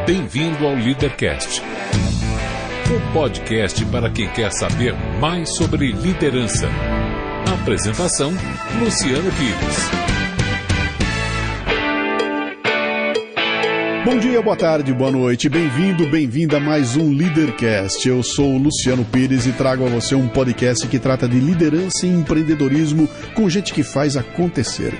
Bem-vindo ao Leadercast, um podcast para quem quer saber mais sobre liderança. Apresentação, Luciano Pires. Bom dia, boa tarde, boa noite, bem-vindo, bem-vinda a mais um Leadercast. Eu sou o Luciano Pires e trago a você um podcast que trata de liderança e empreendedorismo com gente que faz acontecer.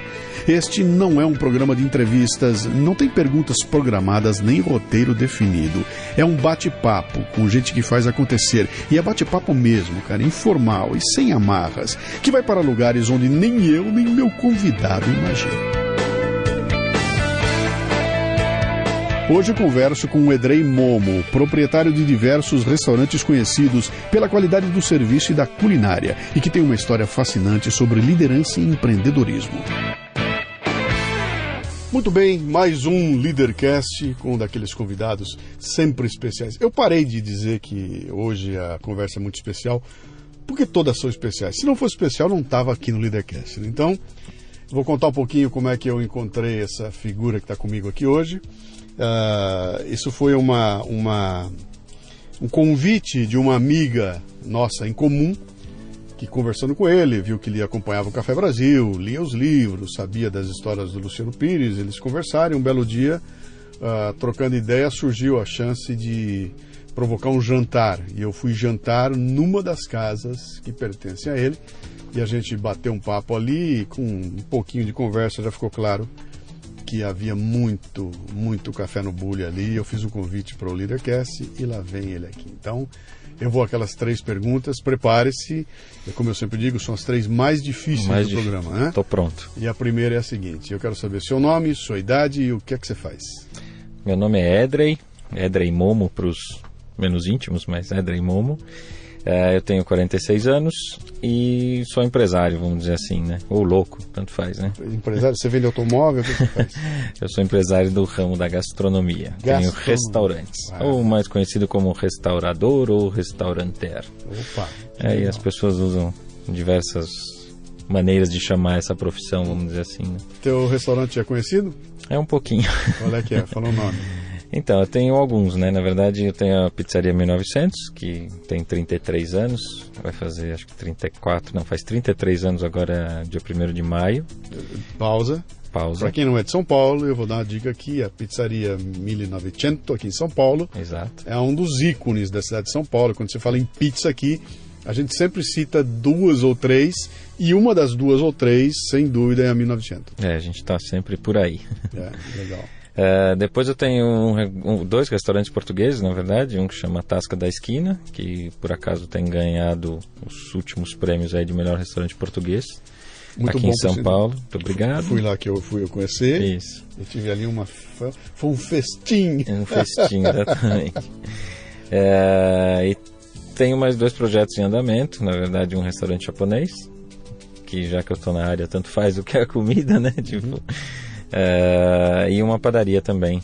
Este não é um programa de entrevistas, não tem perguntas programadas nem roteiro definido. É um bate-papo com gente que faz acontecer. E é bate-papo mesmo, cara, informal e sem amarras, que vai para lugares onde nem eu nem meu convidado imaginam. Hoje eu converso com o Edrei Momo, proprietário de diversos restaurantes conhecidos pela qualidade do serviço e da culinária, e que tem uma história fascinante sobre liderança e empreendedorismo. Muito bem, mais um Leadercast com um daqueles convidados sempre especiais. Eu parei de dizer que hoje a conversa é muito especial, porque todas são especiais. Se não fosse especial, não estava aqui no Leadercast. Então, vou contar um pouquinho como é que eu encontrei essa figura que está comigo aqui hoje. Isso foi um convite de uma amiga nossa em comum, que conversando com ele, viu que ele acompanhava o Café Brasil, lia os livros, sabia das histórias do Luciano Pires. Eles conversaram e um belo dia, trocando ideia, surgiu a chance de provocar um jantar. E eu fui jantar numa das casas que pertencem a ele, e a gente bateu um papo ali, e com um pouquinho de conversa já ficou claro que havia muito café no bule ali. Eu fiz um convite para o Leadercast e lá vem ele aqui. Então, eu vou àquelas 3 perguntas, prepare-se. Como eu sempre digo, são as 3 mais difíceis do programa, né? Estou pronto. E a primeira é a seguinte: eu quero saber seu nome, sua idade e o que é que você faz. Meu nome é Edrei Momo para os menos íntimos, mas Edrei Momo. Eu tenho 46 anos e sou empresário, vamos dizer assim, né? Ou louco, tanto faz, né? Empresário? Você vende automóvel? O que você faz? Eu sou empresário do ramo da gastronomia. Tenho restaurantes, ou mais conhecido como restaurador ou restauranter. Opa! E as pessoas usam diversas maneiras de chamar essa profissão, vamos dizer assim, né? Teu restaurante é conhecido? É um pouquinho. Qual é que é? Fala o nome. Então, eu tenho alguns, né? Na verdade, eu tenho a Pizzaria 1900, que tem 33 anos. Vai fazer, acho que 34, não, faz 33 anos agora, dia 1º de maio. Pausa. Para quem não é de São Paulo, eu vou dar uma dica aqui. A Pizzaria 1900, aqui em São Paulo. Exato. É um dos ícones da cidade de São Paulo. Quando você fala em pizza aqui, a gente sempre cita 2 ou 3, e uma das 2 ou 3, sem dúvida, é a 1900. A gente está sempre por aí. Legal. Depois eu tenho 2 restaurantes portugueses, na verdade. Um que chama Tasca da Esquina, que por acaso tem ganhado os últimos prêmios aí de melhor restaurante português. Muito aqui bom, em São Paulo. Muito obrigado. Fui lá que eu conhecer. Isso. Eu tive ali foi um festim. Um festim, exatamente. E tenho mais 2 projetos em andamento. Na verdade, um restaurante japonês, que já que eu estou na área, tanto faz o que é a comida, né? Tipo... e uma padaria também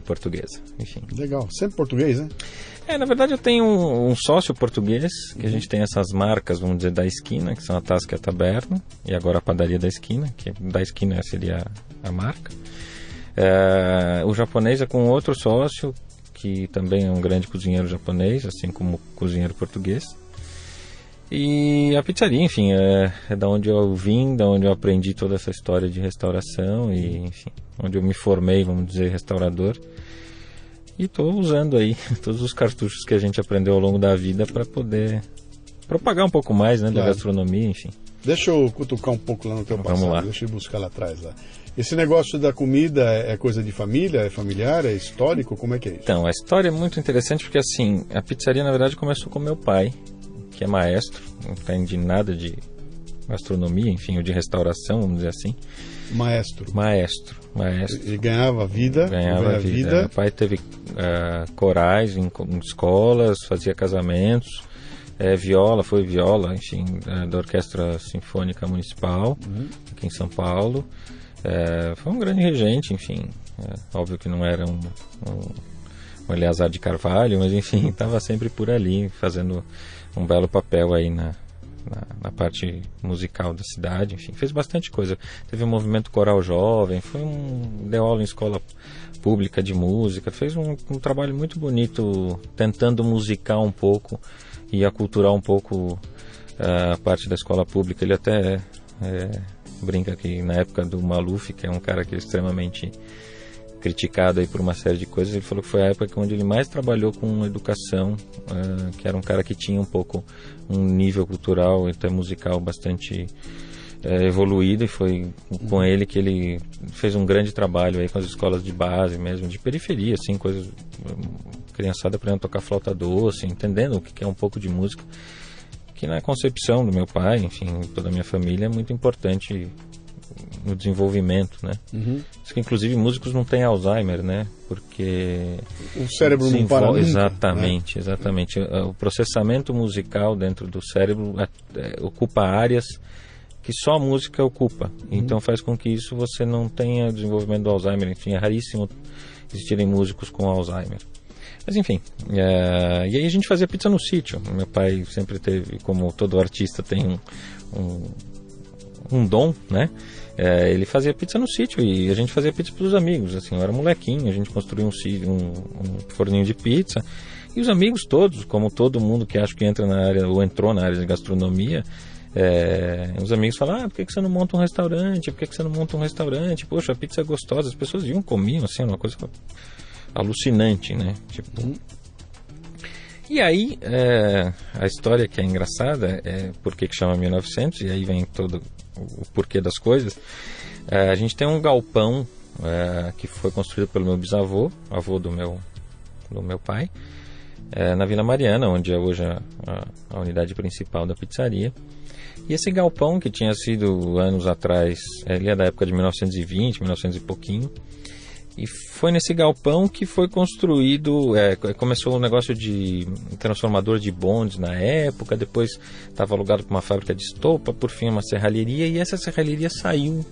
portuguesa, enfim. Legal, sempre português, né? Na verdade eu tenho um sócio português, que a gente tem essas marcas, vamos dizer, da esquina, que são a Tasca e a Taberna, e agora a padaria da esquina, que da esquina seria a marca. O japonês é com outro sócio, que também é um grande cozinheiro japonês, assim como cozinheiro português. E a pizzaria, enfim, é da onde eu vim, da onde eu aprendi toda essa história de restauração e, enfim, onde eu me formei, vamos dizer, restaurador. E estou usando aí todos os cartuchos que a gente aprendeu ao longo da vida para poder propagar um pouco mais, né, da gastronomia, enfim. Deixa eu cutucar um pouco lá no teu passado. Vamos lá. Deixa eu buscar lá atrás. Lá. Esse negócio da comida é coisa de família, é familiar, é histórico? Como é que é isso? Então, a história é muito interessante porque, assim, a pizzaria, na verdade, começou com meu pai, que é maestro, não entende nada de gastronomia, enfim, ou de restauração, vamos dizer assim. Maestro. Maestro. Ele ganhava vida. Ganhava vida. Meu pai teve corais em escolas, fazia casamentos, foi viola, enfim, da Orquestra Sinfônica Municipal, aqui em São Paulo. Foi um grande regente, enfim. Óbvio que não era um Eleazar de Carvalho, mas enfim, estava sempre por ali, fazendo um belo papel aí na parte musical da cidade, enfim, fez bastante coisa. Teve um movimento coral jovem, deu aula em escola pública de música, fez um trabalho muito bonito tentando musicar um pouco e aculturar um pouco a parte da escola pública. Ele até brinca que na época do Maluf, que é um cara que é extremamente criticado aí por uma série de coisas, ele falou que foi a época onde ele mais trabalhou com educação, que era um cara que tinha um pouco um nível cultural e até musical bastante evoluído, e foi com ele que ele fez um grande trabalho aí com as escolas de base mesmo, de periferia, assim, coisas, criançada aprendendo a tocar flauta doce, entendendo o que é um pouco de música, que na concepção do meu pai, enfim, toda a minha família, é muito importante no desenvolvimento, né? Isso que inclusive músicos não têm Alzheimer, né? Porque o cérebro não para nunca, exatamente, né? Exatamente. O processamento musical dentro do cérebro ocupa áreas que só a música ocupa. Então faz com que isso você não tenha desenvolvimento do Alzheimer. Enfim, é raríssimo existirem músicos com Alzheimer. Mas enfim, e aí a gente fazia pizza no sítio. Meu pai sempre teve, como todo artista tem um dom, né? Ele fazia pizza no sítio e a gente fazia pizza para os amigos. Assim, eu era molequinho, a gente construiu um forninho de pizza e os amigos todos, como todo mundo que acho que entra na área ou entrou na área de gastronomia, os amigos falam: por que você não monta um restaurante? Por que você não monta um restaurante? Poxa, a pizza é gostosa. As pessoas iam, comiam, assim, uma coisa alucinante, né? Tipo. E aí, a história que é engraçada é por que chama 1900, e aí vem todo o porquê das coisas. A gente tem um galpão que foi construído pelo meu bisavô, avô do meu pai, na Vila Mariana, onde é hoje a unidade principal da pizzaria. E esse galpão, que tinha sido anos atrás, ele é da época de 1920, 1900 e pouquinho, e foi nesse galpão que foi construído, começou um negócio de transformador de bondes na época, depois estava alugado para uma fábrica de estopa, por fim uma serralheria, e essa serralheria saiu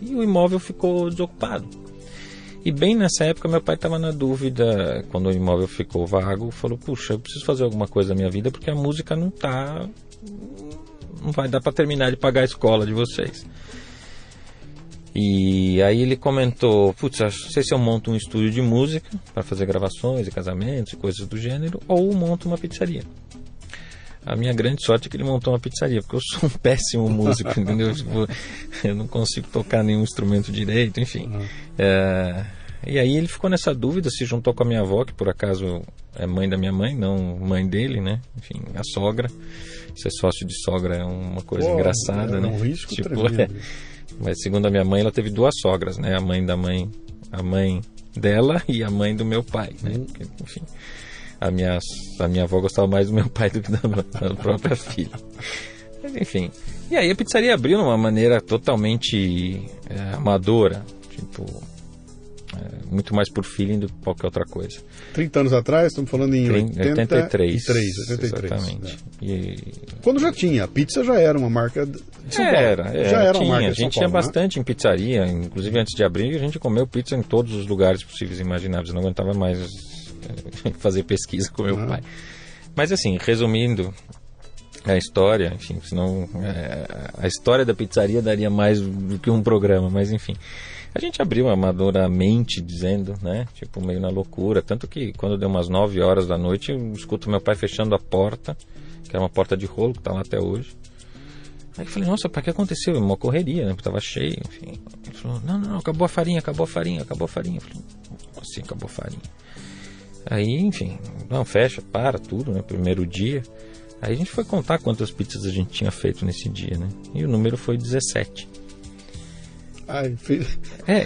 e o imóvel ficou desocupado. E bem nessa época meu pai estava na dúvida, quando o imóvel ficou vago, falou: puxa, eu preciso fazer alguma coisa da minha vida porque a música não vai dar para terminar de pagar a escola de vocês. E aí ele comentou: putz, não sei se eu monto um estúdio de música para fazer gravações e casamentos e coisas do gênero, ou monto uma pizzaria. A minha grande sorte é que ele montou uma pizzaria, porque eu sou um péssimo músico, entendeu? Eu não consigo tocar nenhum instrumento direito, enfim. E aí ele ficou nessa dúvida, se juntou com a minha avó, que por acaso é mãe da minha mãe, não mãe dele, né? Enfim, a sogra. Ser sócio de sogra é uma coisa engraçada, né? É um risco tremendo. Mas segundo a minha mãe, ela teve duas sogras, né? A mãe dela e a mãe do meu pai, né? Porque, enfim, a minha avó gostava mais do meu pai do que da própria filha. Mas enfim, e aí a pizzaria abriu de uma maneira totalmente amadora, tipo, muito mais por feeling do que qualquer outra coisa. 30 anos atrás, estamos falando em 83. 83. Exatamente. Né? Quando já tinha, a pizza já era uma marca de São Paulo. Já era uma marca de São Paulo. A gente ia bastante em pizzaria, inclusive antes de abrir, a gente comeu pizza em todos os lugares possíveis e imagináveis. Eu não aguentava mais fazer pesquisa com meu pai. Mas assim, resumindo a história, enfim, senão a história da pizzaria daria mais do que um programa, mas enfim. A gente abriu amadoramente, dizendo, né? Tipo, meio na loucura. Tanto que quando deu umas 9 horas da noite, eu escuto meu pai fechando a porta, que era uma porta de rolo, que tá lá até hoje. Aí eu falei: nossa, pai, o que aconteceu? Uma correria, né? Porque tava cheio, enfim. Ele falou: não, acabou a farinha. Eu falei: assim, acabou a farinha. Aí, enfim, não, fecha, para tudo, né? Primeiro dia. Aí a gente foi contar quantas pizzas a gente tinha feito nesse dia, né? E o número foi 17.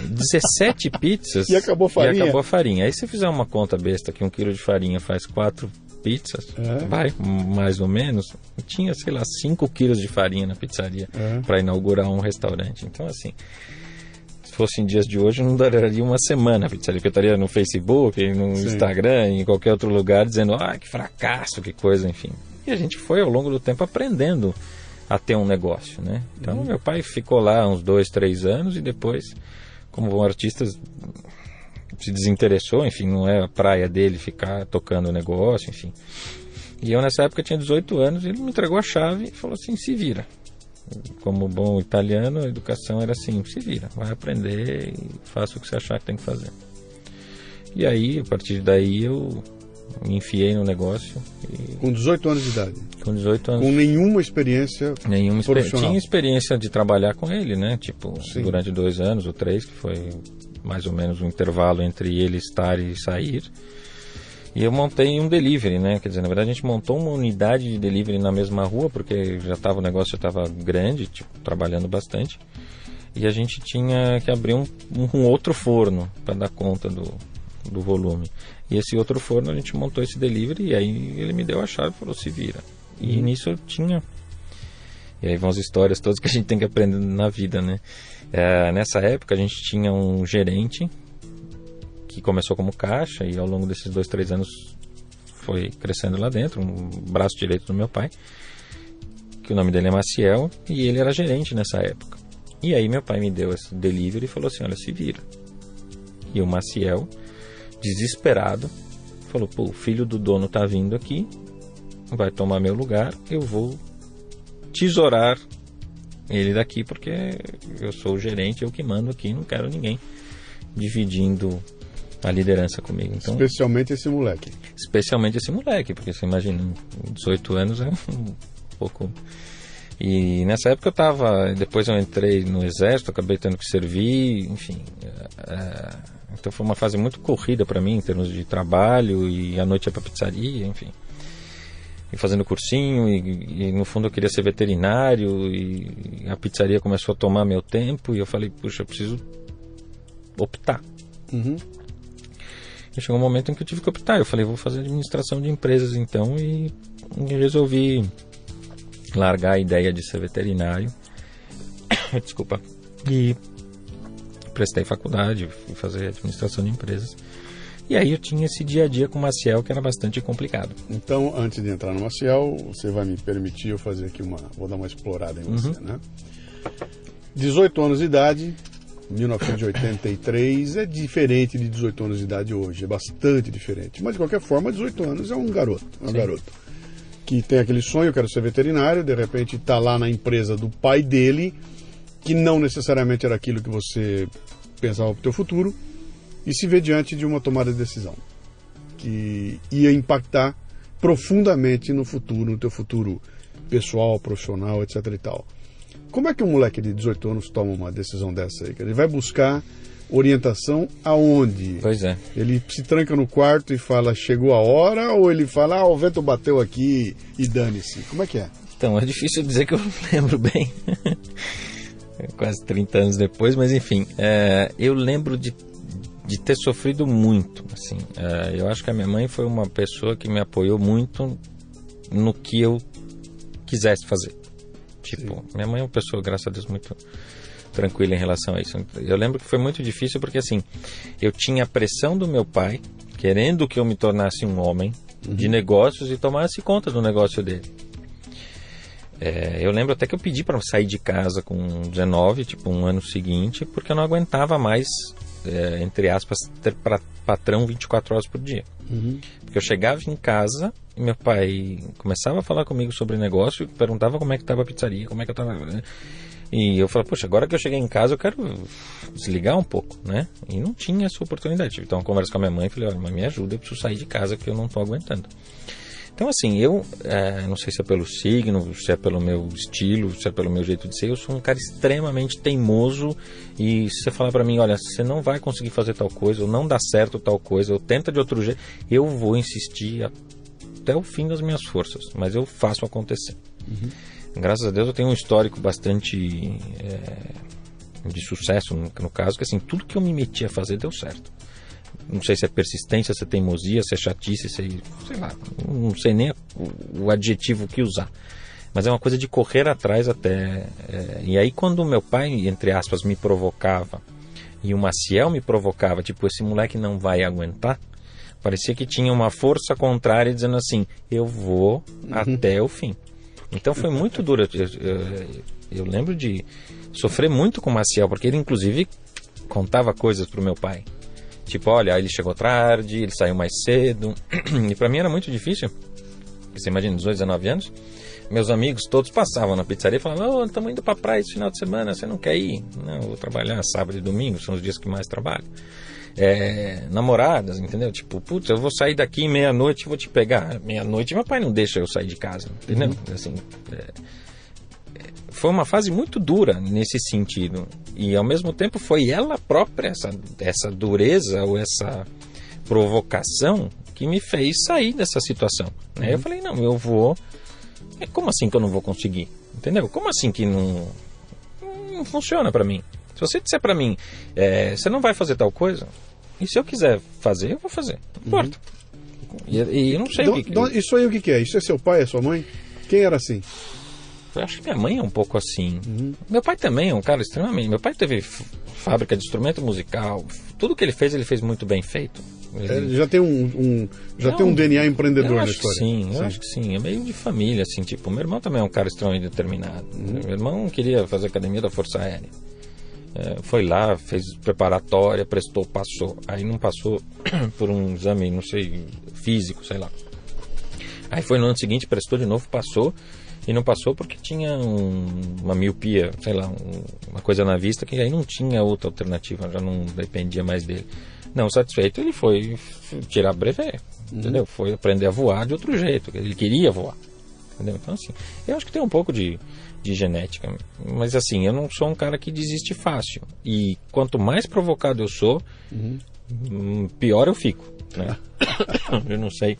17 pizzas e acabou a farinha. Aí se fizer uma conta besta que 1 quilo de farinha faz 4 pizzas, vai, mais ou menos, tinha, sei lá, 5 quilos de farinha na pizzaria para inaugurar um restaurante. Então, assim, se fosse em dias de hoje, não duraria uma semana a pizzaria, porque eu estaria no Facebook, no Instagram, em qualquer outro lugar, dizendo: que fracasso, que coisa, enfim. E a gente foi, ao longo do tempo, aprendendo a ter um negócio, né? Então meu pai ficou lá uns 2, 3 anos e depois, como um artista, se desinteressou, enfim, não é a praia dele ficar tocando o negócio, enfim. E eu nessa época tinha 18 anos, e ele me entregou a chave e falou assim, se vira. Como bom italiano, a educação era assim, se vira, vai aprender e faça o que você achar que tem que fazer. E aí, a partir daí, eu me enfiei no negócio. Com 18 anos de idade? Com 18 anos. Com nenhuma experiência profissional? Tinha experiência de trabalhar com ele, né? Tipo, Sim. Durante 2 anos ou 3, que foi mais ou menos o intervalo entre ele estar e sair. E eu montei um delivery, né? Quer dizer, na verdade a gente montou uma unidade de delivery na mesma rua, porque o negócio já estava grande, tipo, trabalhando bastante. E a gente tinha que abrir um outro forno para dar conta do volume. E esse outro forno a gente montou esse delivery, e aí ele me deu a chave e falou, se vira. E nisso eu tinha... E aí vão as histórias todas que a gente tem que aprender na vida, né? Nessa época a gente tinha um gerente que começou como caixa e ao longo desses 2, 3 anos foi crescendo lá dentro, um braço direito do meu pai, que o nome dele é Maciel, e ele era gerente nessa época. E aí meu pai me deu esse delivery e falou assim, olha, se vira. E o Maciel, desesperado, falou, pô, o filho do dono tá vindo aqui, vai tomar meu lugar, eu vou tesourar ele daqui, porque eu sou o gerente, eu que mando aqui, não quero ninguém dividindo a liderança comigo. Então, especialmente esse moleque. Especialmente esse moleque, porque você imagina, 18 anos é um pouco... E nessa época depois eu entrei no exército, acabei tendo que servir, enfim. Então foi uma fase muito corrida para mim em termos de trabalho, e à noite ia pra pizzaria, enfim. E fazendo cursinho, e no fundo eu queria ser veterinário, e a pizzaria começou a tomar meu tempo, e eu falei, puxa, eu preciso optar. E chegou um momento em que eu tive que optar. Eu falei, vou fazer administração de empresas então, e resolvi largar a ideia de ser veterinário. Desculpa. E prestei faculdade, fui fazer administração de empresas. E aí eu tinha esse dia a dia com o Maciel que era bastante complicado. Então, antes de entrar no Maciel, você vai me permitir eu fazer aqui vou dar uma explorada em você, né? 18 anos de idade, 1983, é diferente de 18 anos de idade hoje, é bastante diferente. Mas de qualquer forma, 18 anos é um garoto, que tem aquele sonho, eu quero ser veterinário, de repente está lá na empresa do pai dele, que não necessariamente era aquilo que você pensava para o teu futuro, e se vê diante de uma tomada de decisão que ia impactar profundamente no teu futuro pessoal, profissional, etc e tal. Como é que um moleque de 18 anos toma uma decisão dessa aí? Ele vai buscar orientação aonde? Pois é. Ele se tranca no quarto e fala, chegou a hora, ou ele fala, o vento bateu aqui e dane-se? Como é que é? Então, é difícil dizer que eu lembro bem. Quase 30 anos depois, mas enfim. Eu lembro de ter sofrido muito, assim. Eu acho que a minha mãe foi uma pessoa que me apoiou muito no que eu quisesse fazer. Tipo, minha mãe é uma pessoa, graças a Deus, muito tranquila em relação a isso. Eu lembro que foi muito difícil porque, assim, eu tinha a pressão do meu pai, querendo que eu me tornasse um homem de negócios e tomasse conta do negócio dele. Eu lembro até que eu pedi para sair de casa com 19, tipo, um ano seguinte, porque eu não aguentava mais, entre aspas, ter patrão 24 horas por dia. Porque eu chegava em casa e meu pai começava a falar comigo sobre negócio, perguntava como é que estava a pizzaria, como é que eu estava... E eu falei, poxa, agora que eu cheguei em casa eu quero desligar um pouco, né? E não tinha essa oportunidade. Tive então uma conversa com a minha mãe e falei, olha, mãe, me ajuda, eu preciso sair de casa porque eu não estou aguentando. Então, assim, eu não sei se é pelo signo, se é pelo meu estilo, se é pelo meu jeito de ser, eu sou um cara extremamente teimoso, e se você falar pra mim, olha, você não vai conseguir fazer tal coisa, ou não dá certo tal coisa, ou tenta de outro jeito, eu vou insistir até o fim das minhas forças, mas eu faço acontecer. Graças a Deus eu tenho um histórico bastante de sucesso, no caso, que assim, tudo que eu me meti a fazer deu certo. Não sei se é persistência, se é teimosia, se é chatice, sei lá, não sei nem o adjetivo que usar. Mas é uma coisa de correr atrás até... E aí quando o meu pai, entre aspas, me provocava, e o Maciel me provocava, tipo, esse moleque não vai aguentar, parecia que tinha uma força contrária dizendo assim, eu vou até o fim. Então foi muito duro. Eu lembro de sofrer muito com o Maciel, porque ele inclusive contava coisas pro meu pai. Tipo, olha, ele chegou tarde, ele saiu mais cedo. E pra mim era muito difícil, Você imagina, 18, 19 anos, meus amigos todos passavam na pizzaria e falavam, estamos indo pra praia esse final de semana, você não quer ir? Não, eu vou trabalhar sábado e domingo, são os dias que mais trabalho. Namoradas, entendeu? Tipo, putz, eu vou sair daqui meia-noite e vou te pegar. Meia-noite meu pai não deixa eu sair de casa, entendeu? Assim, foi uma fase muito dura nesse sentido. E ao mesmo tempo foi ela própria, essa dureza ou essa provocação que me fez sair dessa situação, né? Eu falei, não, eu vou... Como assim que eu não vou conseguir? Entendeu? Como assim que não funciona pra mim? Se você disser pra mim, você não vai fazer tal coisa, e se eu quiser fazer, eu vou fazer. Não importa. E eu não sei o que... Isso aí o que é? Isso é seu pai, é sua mãe? Quem era assim? Eu acho que minha mãe é um pouco assim. Meu pai também é um cara extremamente... Meu pai teve fábrica de instrumento musical. Tudo que ele fez muito bem feito. Ele já tem um DNA empreendedor na história. Eu acho que sim. É meio de família, assim. Tipo, meu irmão também é um cara extremamente determinado. Meu irmão queria fazer academia da Força Aérea. Foi lá, fez preparatória, prestou, passou. Aí não passou por um exame, não sei, físico, sei lá. Aí foi no ano seguinte, prestou de novo, passou. E não passou porque tinha uma miopia, sei lá, uma coisa na vista que aí não tinha outra alternativa, já não dependia mais dele. Não satisfeito, ele foi tirar brevet, entendeu? Foi aprender a voar de outro jeito, ele queria voar, entendeu? Então assim, eu acho que tem um pouco de genética, mas assim, eu não sou um cara que desiste fácil. E quanto mais provocado eu sou, pior eu fico, né? Eu não sei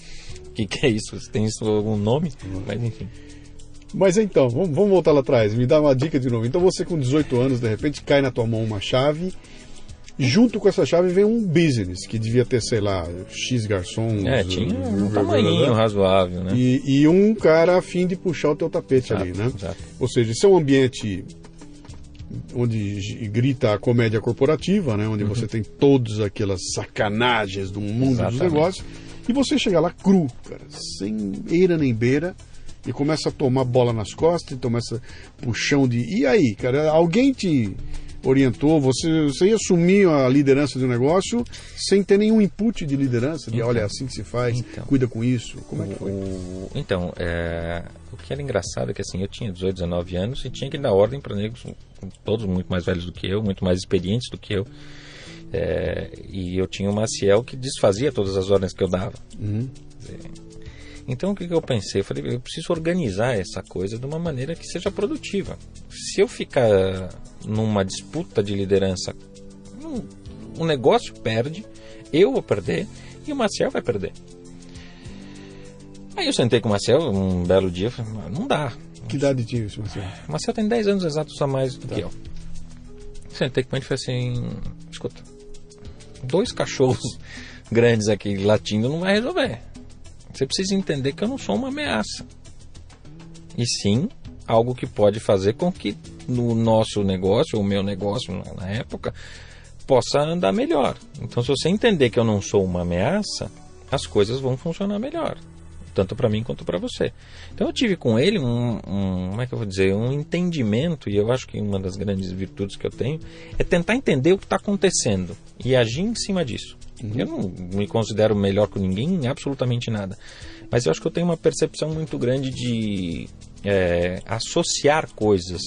o que é isso, se tem isso algum nome, mas enfim. Mas então, vamos voltar lá atrás, me dá uma dica de novo. Então você com 18 anos, de repente cai na tua mão uma chave, junto com essa chave vem um business, que devia ter, sei lá, X garçons. Tinha um tamanhinho razoável, né? E um cara a fim de puxar o teu tapete ali, né? Exato. Ou seja, isso é um ambiente onde grita a comédia corporativa, né? Onde você tem todas aquelas sacanagens do mundo dos negócios, e você chega lá cru, cara, sem eira nem beira, e começa a tomar bola nas costas, e começa puxão de... E aí, cara, alguém te orientou, você ia assumir a liderança do negócio sem ter nenhum input de liderança, de olha, é assim que se faz, cuida com isso. Como é que foi? Então, o que era engraçado é que assim, eu tinha 18, 19 anos e tinha que dar ordem para negros, todos muito mais velhos do que eu, muito mais experientes do que eu. E eu tinha o Maciel que desfazia todas as ordens que eu dava. Então o que eu pensei? Eu falei, eu preciso organizar essa coisa de uma maneira que seja produtiva. Se eu ficar numa disputa de liderança, o negócio perde, eu vou perder e o Maciel vai perder. Aí eu sentei com o Maciel um belo dia e falei, não dá. Que idade tinha esse Maciel? O Maciel tem 10 anos exatos a mais do que eu. Sentei com ele e falei assim, escuta, 2 cachorros grandes aqui latindo não vai resolver. Você precisa entender que eu não sou uma ameaça. E sim, algo que pode fazer com que no nosso negócio, ou o meu negócio na época, possa andar melhor. Então, se você entender que eu não sou uma ameaça, as coisas vão funcionar melhor. Tanto para mim quanto para você. Então, eu tive com ele como é que eu vou dizer, um entendimento, e eu acho que uma das grandes virtudes que eu tenho é tentar entender o que está acontecendo e agir em cima disso. Eu não me considero melhor que ninguém em absolutamente nada. Mas eu acho que eu tenho uma percepção muito grande de associar coisas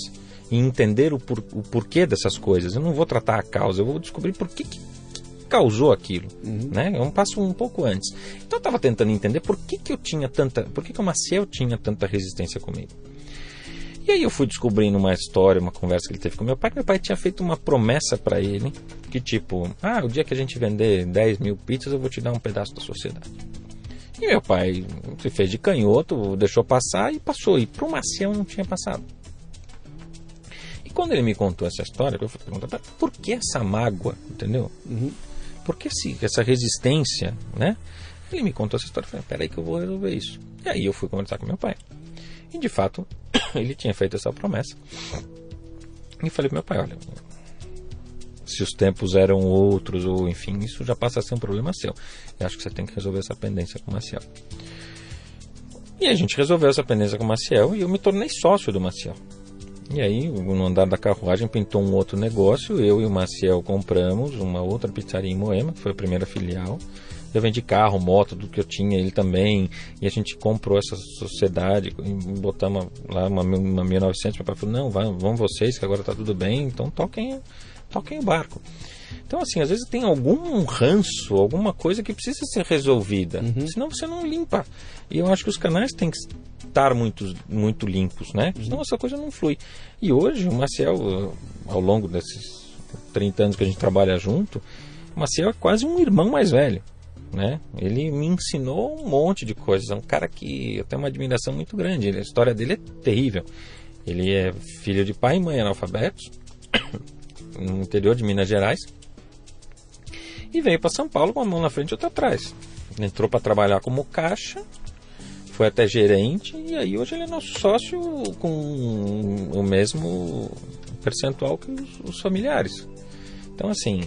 e entender o porquê dessas coisas. Eu não vou tratar a causa, eu vou descobrir por que causou aquilo. Né? É um passo um pouco antes. Então eu estava tentando entender por que o Maciel tinha tanta resistência comigo. E aí eu fui descobrindo uma história, uma conversa que ele teve com meu pai, que meu pai tinha feito uma promessa para ele, que tipo, o dia que a gente vender 10 mil pizzas, eu vou te dar um pedaço da sociedade. E meu pai se fez de canhoto, deixou passar e passou. E pro Maciel não tinha passado. E quando ele me contou essa história, eu fui perguntar, por que essa mágoa, entendeu? Por que essa resistência, né? Ele me contou essa história, eu falei, peraí que eu vou resolver isso. E aí eu fui conversar com meu pai. E de fato, ele tinha feito essa promessa. E falei pro meu pai, olha, se os tempos eram outros, ou enfim, isso já passa a ser um problema seu. Eu acho que você tem que resolver essa pendência com o Maciel. E a gente resolveu essa pendência com o Maciel e eu me tornei sócio do Maciel. E aí, no andar da carruagem, pintou um outro negócio. Eu e o Maciel compramos uma outra pizzaria em Moema, que foi a primeira filial. Eu vendi carro, moto, tudo que eu tinha, ele também. E a gente comprou essa sociedade, botamos lá uma 1900. Meu pai falou, não, vão vocês, que agora está tudo bem, então toquem o barco. Então, assim, às vezes tem algum ranço, alguma coisa que precisa ser resolvida. Senão você não limpa. E eu acho que os canais têm que estar muito limpos, né? Senão essa coisa não flui. E hoje, o Maciel, ao longo desses 30 anos que a gente trabalha junto, o Maciel é quase um irmão mais velho, né? Ele me ensinou um monte de coisas. É um cara que eu tenho uma admiração muito grande. A história dele é terrível. Ele é filho de pai e mãe analfabetos, no interior de Minas Gerais, e veio para São Paulo com uma mão na frente e outra atrás. Entrou para trabalhar como caixa, foi até gerente, e aí hoje ele é nosso sócio com o mesmo percentual que os familiares. Então, assim,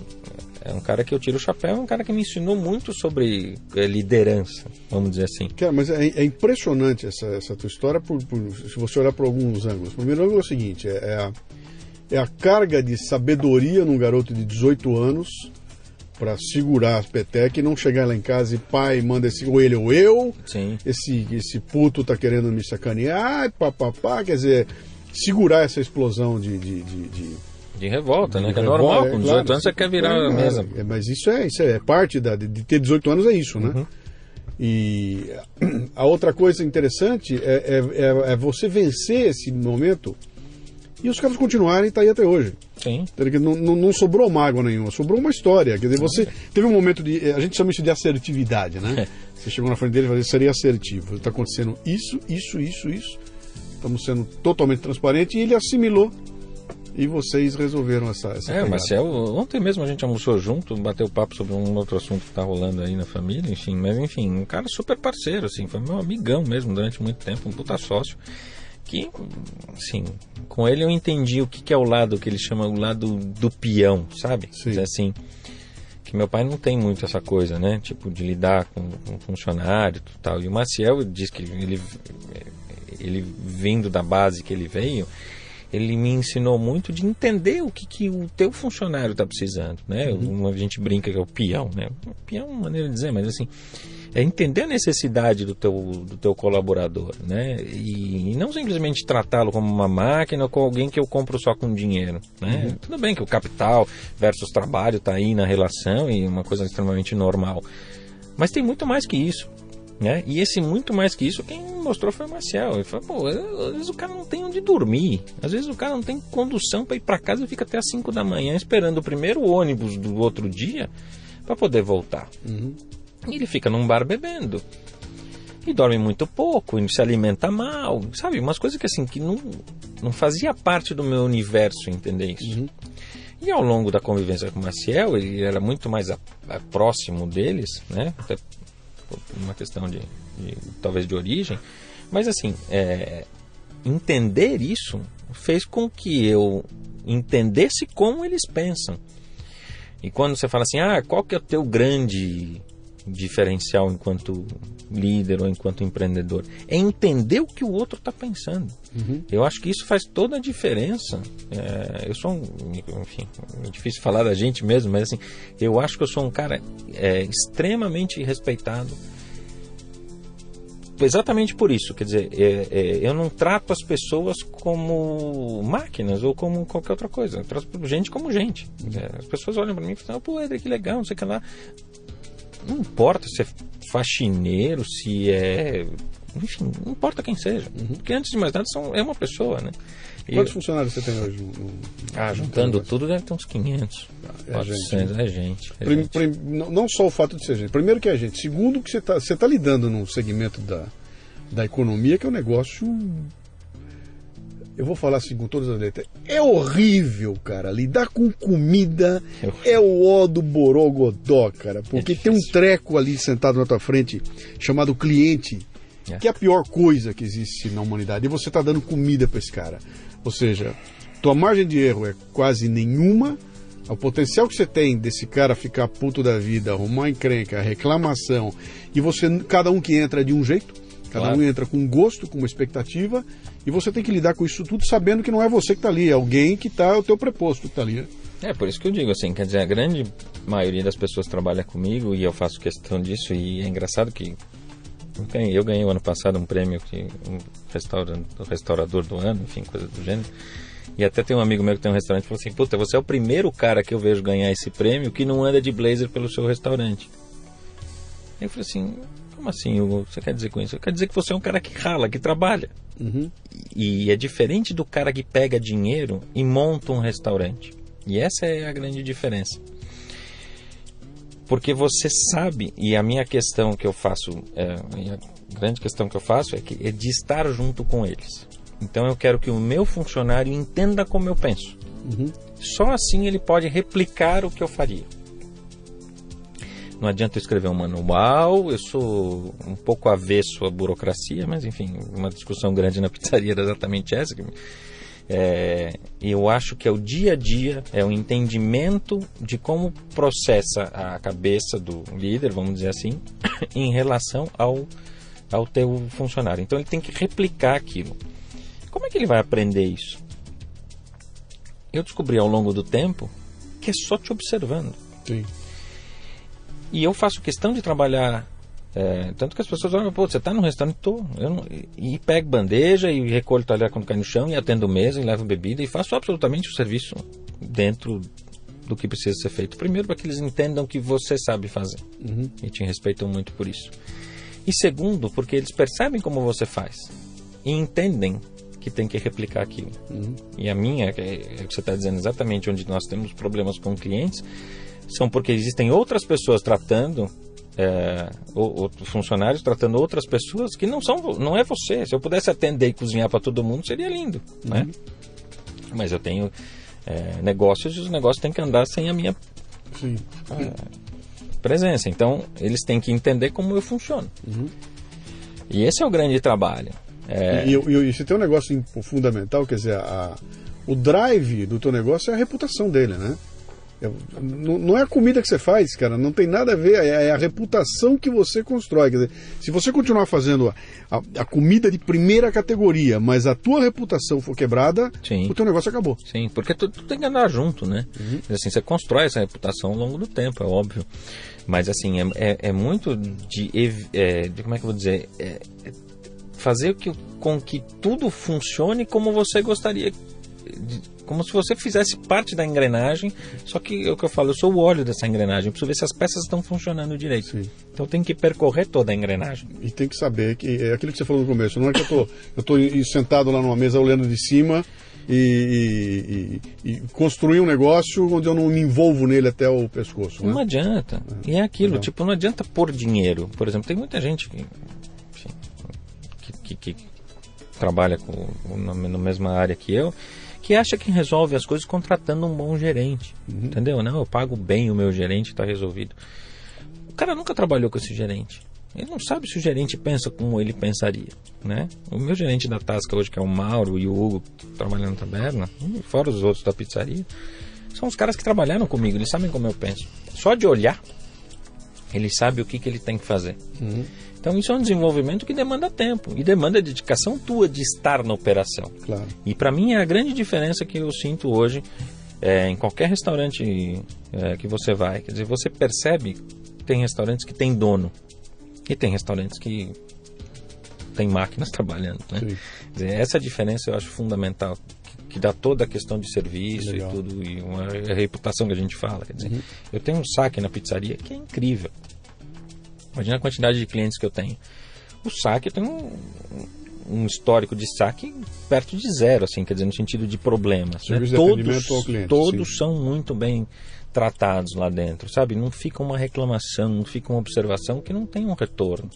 é um cara que eu tiro o chapéu, é um cara que me ensinou muito sobre liderança, vamos dizer assim. Cara, mas é impressionante essa tua história, se você olhar por alguns ângulos. O primeiro ângulo é o seguinte, é a carga de sabedoria num garoto de 18 anos para segurar as petecas e não chegar lá em casa e pai manda ou ele ou eu. Sim. Esse puto tá querendo me sacanear, papapá, quer dizer, segurar essa explosão de revolta, né? Que é normal, com 18 anos você quer virar a mesa. Mas isso é parte de ter 18 anos, é isso, né? E a outra coisa interessante é você vencer esse momento e os caras continuarem e tá aí até hoje. Sim. Não sobrou mágoa nenhuma, sobrou uma história. Quer dizer, você teve um momento a gente chama isso de assertividade, né? Você chegou na frente dele e falou, seria assertivo. Está acontecendo isso. Estamos sendo totalmente transparentes e ele assimilou. E vocês resolveram essa Marcel, ontem mesmo a gente almoçou junto, bateu papo sobre um outro assunto que está rolando aí na família, enfim, um cara super parceiro, assim, foi meu amigão mesmo durante muito tempo, um puta sócio, que, assim, com ele eu entendi o que é o lado que ele chama o lado do peão, sabe? Sim. Assim, que meu pai não tem muito essa coisa, né? Tipo, de lidar com funcionário e tal. E o Maciel diz que ele vindo da base que ele veio, ele me ensinou muito de entender o que o teu funcionário está precisando, né? A gente brinca que é o peão, né? O peão é uma maneira de dizer, mas assim, é entender a necessidade do teu colaborador, né? E não simplesmente tratá-lo como uma máquina ou com alguém que eu compro só com dinheiro, né? Tudo bem que o capital versus trabalho está aí na relação e uma coisa extremamente normal, mas tem muito mais que isso. Né? E esse muito mais que isso, quem mostrou foi o Maciel. Ele falou, às vezes o cara não tem onde dormir, às vezes o cara não tem condução para ir para casa e fica até as 5 da manhã esperando o primeiro ônibus do outro dia para poder voltar. E ele fica num bar bebendo e dorme muito pouco e se alimenta mal, sabe? Umas coisas que assim, que não fazia parte do meu universo entender isso. E ao longo da convivência com o Maciel, ele era muito mais próximo deles, né? Até uma questão talvez de origem, mas assim, entender isso fez com que eu entendesse como eles pensam. E quando você fala assim, qual que é o teu grande diferencial enquanto líder ou enquanto empreendedor? É entender o que o outro está pensando. Eu acho que isso faz toda a diferença. Eu sou enfim, é difícil falar da gente mesmo, mas assim, eu acho que eu sou um cara extremamente respeitado exatamente por isso. Quer dizer, eu não trato as pessoas como máquinas ou como qualquer outra coisa. Eu trato gente como gente. As pessoas olham para mim e falam, pô, Edri, que legal, não sei o que lá. Não importa se é faxineiro, se é... Enfim, não importa quem seja. Porque antes de mais nada é uma pessoa, né? Quantos funcionários você tem hoje? Juntando tudo deve ter uns 500. É gente. Não só o fato de ser gente. Primeiro que é gente. Segundo que você tá lidando num segmento da economia que é um negócio... Eu vou falar assim com todas as letras. É horrível, cara. Lidar com comida é o ó do borogodó, cara. Porque tem um treco ali sentado na tua frente chamado cliente, que é a pior coisa que existe na humanidade. E você está dando comida para esse cara. Ou seja, tua margem de erro é quase nenhuma. O potencial que você tem desse cara ficar puto da vida, arrumar encrenca, reclamação, e cada um que entra de um jeito. Cada um entra com gosto, com uma expectativa, e você tem que lidar com isso tudo sabendo que não é você que está ali, é alguém que está, o teu preposto que está ali. É por isso que eu digo assim, quer dizer, a grande maioria das pessoas trabalha comigo e eu faço questão disso, e é engraçado que eu ganhei o ano passado um prêmio do restaurador do ano, enfim, coisa do gênero. E até tem um amigo meu que tem um restaurante que falou assim: puta, você é o primeiro cara que eu vejo ganhar esse prêmio que não anda de blazer pelo seu restaurante. Eu falei assim: como assim, Hugo? Você quer dizer com isso? Eu quero dizer que você é um cara que rala, que trabalha. E é diferente do cara que pega dinheiro e monta um restaurante. E essa é a grande diferença. Porque você sabe, e a minha questão que eu faço, a grande questão que eu faço é de estar junto com eles. Então eu quero que o meu funcionário entenda como eu penso. Só assim ele pode replicar o que eu faria. Não adianta eu escrever um manual, eu sou um pouco avesso à burocracia, mas enfim, uma discussão grande na pizzaria era exatamente essa. Eu acho que é o dia a dia, é o entendimento de como processa a cabeça do líder, vamos dizer assim, em relação ao teu funcionário. Então ele tem que replicar aquilo. Como é que ele vai aprender isso? Eu descobri ao longo do tempo que é só te observando. Sim. E eu faço questão de trabalhar, tanto que as pessoas olham: pô, você está no restaurante? E pego bandeja e recolho o talher quando cai no chão, e atendo mesa e levo bebida, e faço absolutamente o serviço dentro do que precisa ser feito. Primeiro, para que eles entendam que você sabe fazer, e te respeitam muito por isso. E segundo, porque eles percebem como você faz e entendem que tem que replicar aquilo. E a minha, que você está dizendo exatamente onde nós temos problemas com clientes, são porque existem outras pessoas tratando, funcionários tratando outras pessoas que não é você. Se eu pudesse atender e cozinhar para todo mundo, seria lindo, né? Mas eu tenho negócios, e os negócios têm que andar sem a minha presença. Então eles têm que entender como eu funciono. E esse é o grande trabalho. E se tem um negócio fundamental, quer dizer, o drive do teu negócio é a reputação dele, né? Não é a comida que você faz, cara, não tem nada a ver, é a reputação que você constrói. Quer dizer, se você continuar fazendo a comida de primeira categoria, mas a tua reputação for quebrada, o teu negócio acabou. Sim, porque tudo tem que andar junto, né? Assim, você constrói essa reputação ao longo do tempo, é óbvio. Mas assim, é muito de como é que eu vou dizer? Fazer com que tudo funcione como você gostaria, como se você fizesse parte da engrenagem. Só que é o que eu falo, eu sou o óleo dessa engrenagem, eu preciso ver se as peças estão funcionando direito. Então tem que percorrer toda a engrenagem. E tem que saber que é aquilo que você falou no começo, não é que eu tô sentado lá numa mesa olhando de cima e construir um negócio onde eu não me envolvo nele até o pescoço. Não adianta. E é aquilo, tipo, não adianta pôr dinheiro. Por exemplo, tem muita gente que trabalha na mesma área que eu, que acha que resolve as coisas contratando um bom gerente. Entendeu? Não, eu pago bem o meu gerente, está resolvido. O cara nunca trabalhou com esse gerente. Ele não sabe se o gerente pensa como ele pensaria, né? O meu gerente da Tasca hoje, que é o Mauro e o Hugo, trabalhando na taberna, fora os outros da pizzaria, são os caras que trabalharam comigo, eles sabem como eu penso. Só de olhar, ele sabe o que ele tem que fazer. Então isso é um desenvolvimento que demanda tempo e demanda dedicação tua de estar na operação. Claro. E para mim é a grande diferença que eu sinto hoje em qualquer restaurante que você vai. Quer dizer, você percebe que tem restaurantes que tem dono e tem restaurantes que tem máquinas trabalhando, né? Quer dizer, essa diferença eu acho fundamental, que dá toda a questão de serviço e tudo, e a reputação que a gente fala. Quer dizer, eu tenho um saque na pizzaria que é incrível. Imagina a quantidade de clientes que eu tenho. O saque, eu tenho um histórico de saque perto de zero, assim, quer dizer, no sentido de problemas. Né? Todos são muito bem tratados lá dentro, sabe? Não fica uma reclamação, não fica uma observação que não tem um retorno.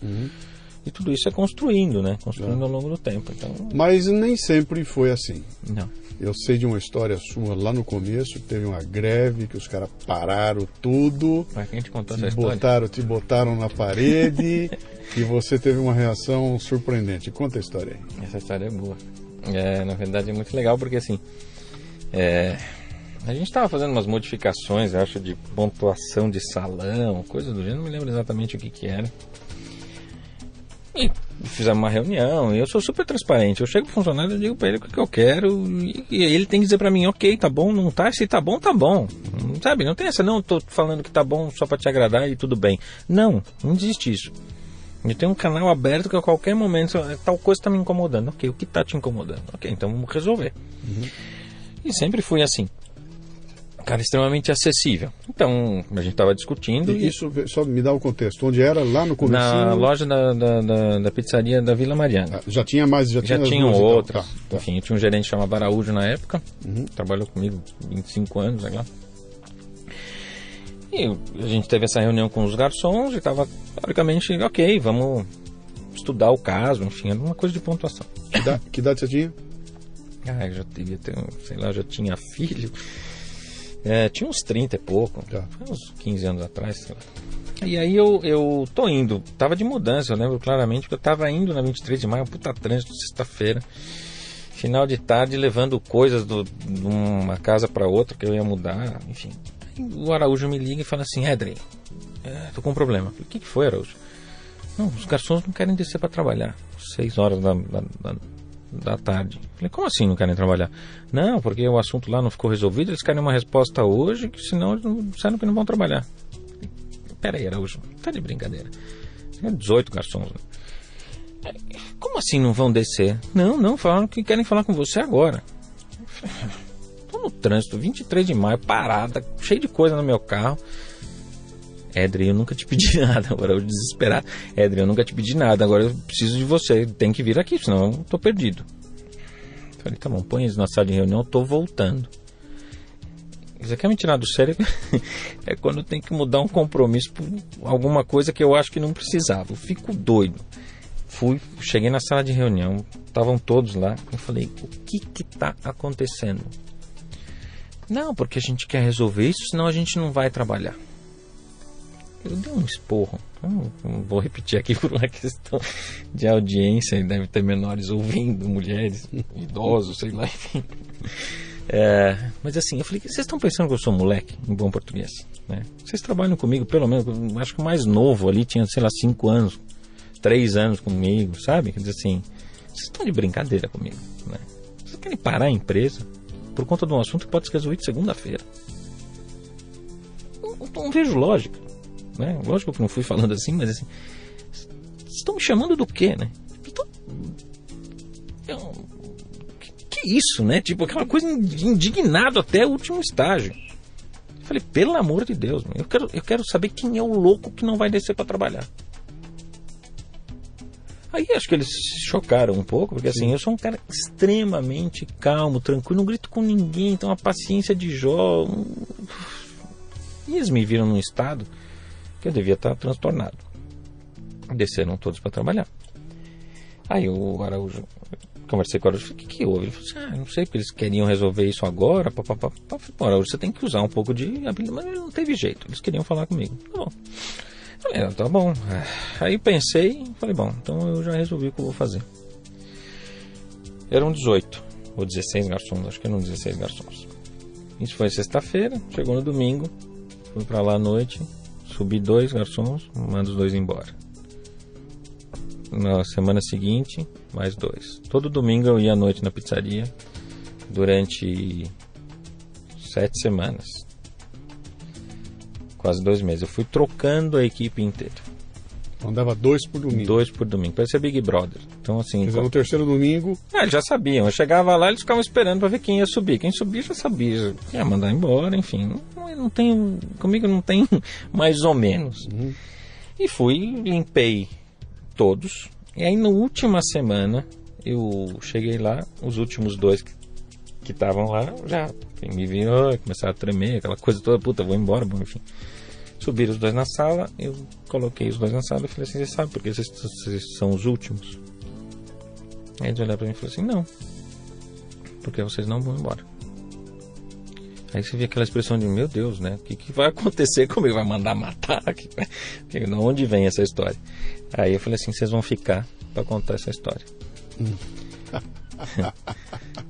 E tudo isso é construindo, né? Construindo ao longo do tempo. Então... Mas nem sempre foi assim. Não. Eu sei de uma história sua lá no começo, teve uma greve que os caras pararam tudo. Mas quem te contou essa história? Te botaram na parede e você teve uma reação surpreendente. Conta a história aí. Essa história é boa. Na verdade é muito legal porque assim... a gente estava fazendo umas modificações, eu acho, de pontuação de salão, coisa do gênero, não me lembro exatamente o que era. E fizemos uma reunião, e eu sou super transparente. Eu chego pro funcionário e digo para ele o que eu quero, e ele tem que dizer para mim, ok, tá bom, não tá, se tá bom, tá bom. Sabe, não tem essa, não, tô falando que tá bom só para te agradar e tudo bem. Não existe isso. Eu tenho um canal aberto que a qualquer momento, tal coisa está me incomodando. Ok, o que está te incomodando? Ok, então vamos resolver. E sempre fui assim. Cara, extremamente acessível. Então, a gente estava discutindo. E isso, só me dá o contexto. Onde era? Lá no comecinho? Na loja da pizzaria da Vila Mariana. Já tinha mais? Já tinham outras. Tá. Enfim, eu tinha um gerente chamado Araújo na época. Trabalhou comigo 25 anos, sei lá. E a gente teve essa reunião com os garçons e estava, teoricamente, ok, vamos estudar o caso, enfim, era uma coisa de pontuação. Que idade você tinha? Eu já devia ter, sei lá, já tinha filho. Tinha uns 30 e pouco, uns 15 anos atrás, sei lá. E aí eu tô indo, tava de mudança, eu lembro claramente, porque eu tava indo na 23 de maio, puta trânsito, sexta-feira, final de tarde, levando coisas de uma casa para outra, que eu ia mudar, enfim. Aí o Araújo me liga e fala assim, Edrey, tô com um problema. Eu falei, o que foi, Araújo? Não, os garçons não querem descer para trabalhar, 6 horas da tarde. Eu falei, como assim não querem trabalhar? Não, porque o assunto lá não ficou resolvido, eles querem uma resposta hoje, que senão eles não disseram que não vão trabalhar. Peraí, Araújo, tá de brincadeira. Tem 18 garçons. Né? Como assim não vão descer? Não, falaram que querem falar com você agora. Tô no trânsito, 23 de maio, parada, cheio de coisa no meu carro. Edrey, eu nunca te pedi nada. Agora eu desesperado. Edrey, eu nunca te pedi nada. Agora eu preciso de você. Tem que vir aqui, senão eu tô perdido. Falei, tá bom, põe eles na sala de reunião, eu tô voltando. Você quer me tirar do sério? É quando tem que mudar um compromisso por alguma coisa que eu acho que não precisava. Eu fico doido. Cheguei na sala de reunião, estavam todos lá. Eu falei, o que tá acontecendo? Não, porque a gente quer resolver isso, senão a gente não vai trabalhar. Eu dei um esporro. Não vou repetir aqui por uma questão de audiência, e deve ter menores ouvindo, mulheres, idosos, sei lá, enfim. Mas assim, eu falei, vocês estão pensando que eu sou moleque, em bom português, né? Vocês trabalham comigo, pelo menos, acho que o mais novo ali tinha, sei lá, 5 anos, 3 anos comigo, sabe? Quer dizer assim, vocês estão de brincadeira comigo, né? Vocês querem parar a empresa por conta de um assunto que pode ser resolvido segunda-feira? Não vejo lógica, né? Lógico que não fui falando assim, mas assim, vocês estão me chamando do quê, né? Que isso, né? Tipo, aquela coisa indignado até o último estágio. Eu falei, pelo amor de Deus, eu quero saber quem é o louco que não vai descer para trabalhar. Aí acho que eles se chocaram um pouco, porque assim, eu sou um cara extremamente calmo, tranquilo, não grito com ninguém, tenho uma paciência de Jó. E eles me viram num estado que eu devia estar transtornado. Desceram todos para trabalhar. Aí o Araújo, conversei com o Araújo, falei, o que houve? Ele falou assim, não sei, porque eles queriam resolver isso agora, Araújo, você tem que usar um pouco de habilidade, mas não teve jeito, eles queriam falar comigo. Tá bom. Falei, tá bom. Aí pensei, falei, bom, então eu já resolvi o que eu vou fazer. Eram 18 ou 16 garçons, acho que eram 16 garçons. Isso foi sexta-feira, chegou no domingo, fui pra lá à noite, subi 2 garçons, mando os 2 embora. Na semana seguinte, mais 2. Todo domingo eu ia à noite na pizzaria durante 7 semanas. Quase 2 meses. Eu fui trocando a equipe inteira. Andava 2 por domingo. 2 por domingo. Parecia Big Brother. Então, assim. Quer dizer, no terceiro domingo. Eles já sabiam. Eu chegava lá, eles ficavam esperando para ver quem ia subir. Quem subia já sabia. Ia mandar embora, enfim. Não tem. Comigo não tem mais ou menos. E fui, limpei todos. E aí, na última semana, eu cheguei lá. Os últimos 2 que estavam lá já me viram, começaram a tremer, aquela coisa toda, puta, vou embora, bom, enfim. Subiram os 2 na sala, eu coloquei os 2 na sala e falei assim, você sabe por que vocês são os últimos? Aí eles olharam pra mim e falaram assim, não, porque vocês não vão embora. Aí você vê aquela expressão de, meu Deus, né, o que vai acontecer comigo? Vai mandar matar? De onde vem essa história? Aí eu falei assim, vocês vão ficar pra contar essa história.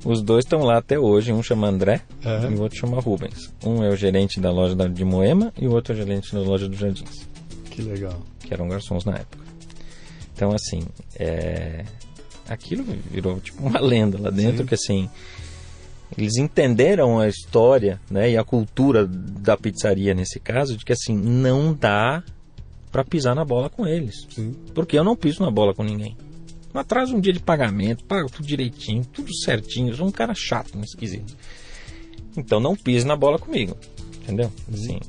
Os 2 estão lá até hoje, um chama André e o outro chama Rubens. Um é o gerente da loja de Moema e o outro é o gerente da loja dos Jardins. Que legal. Que eram garçons na época. Então, assim, aquilo virou tipo uma lenda lá dentro, que assim, eles entenderam a história, né, e a cultura da pizzaria nesse caso, de que assim, não dá para pisar na bola com eles. Sim. Porque eu não piso na bola com ninguém. Não atrasa um dia de pagamento, pago tudo direitinho, tudo certinho. Eu sou um cara chato, esquisito. Então não pise na bola comigo. Entendeu? Assim,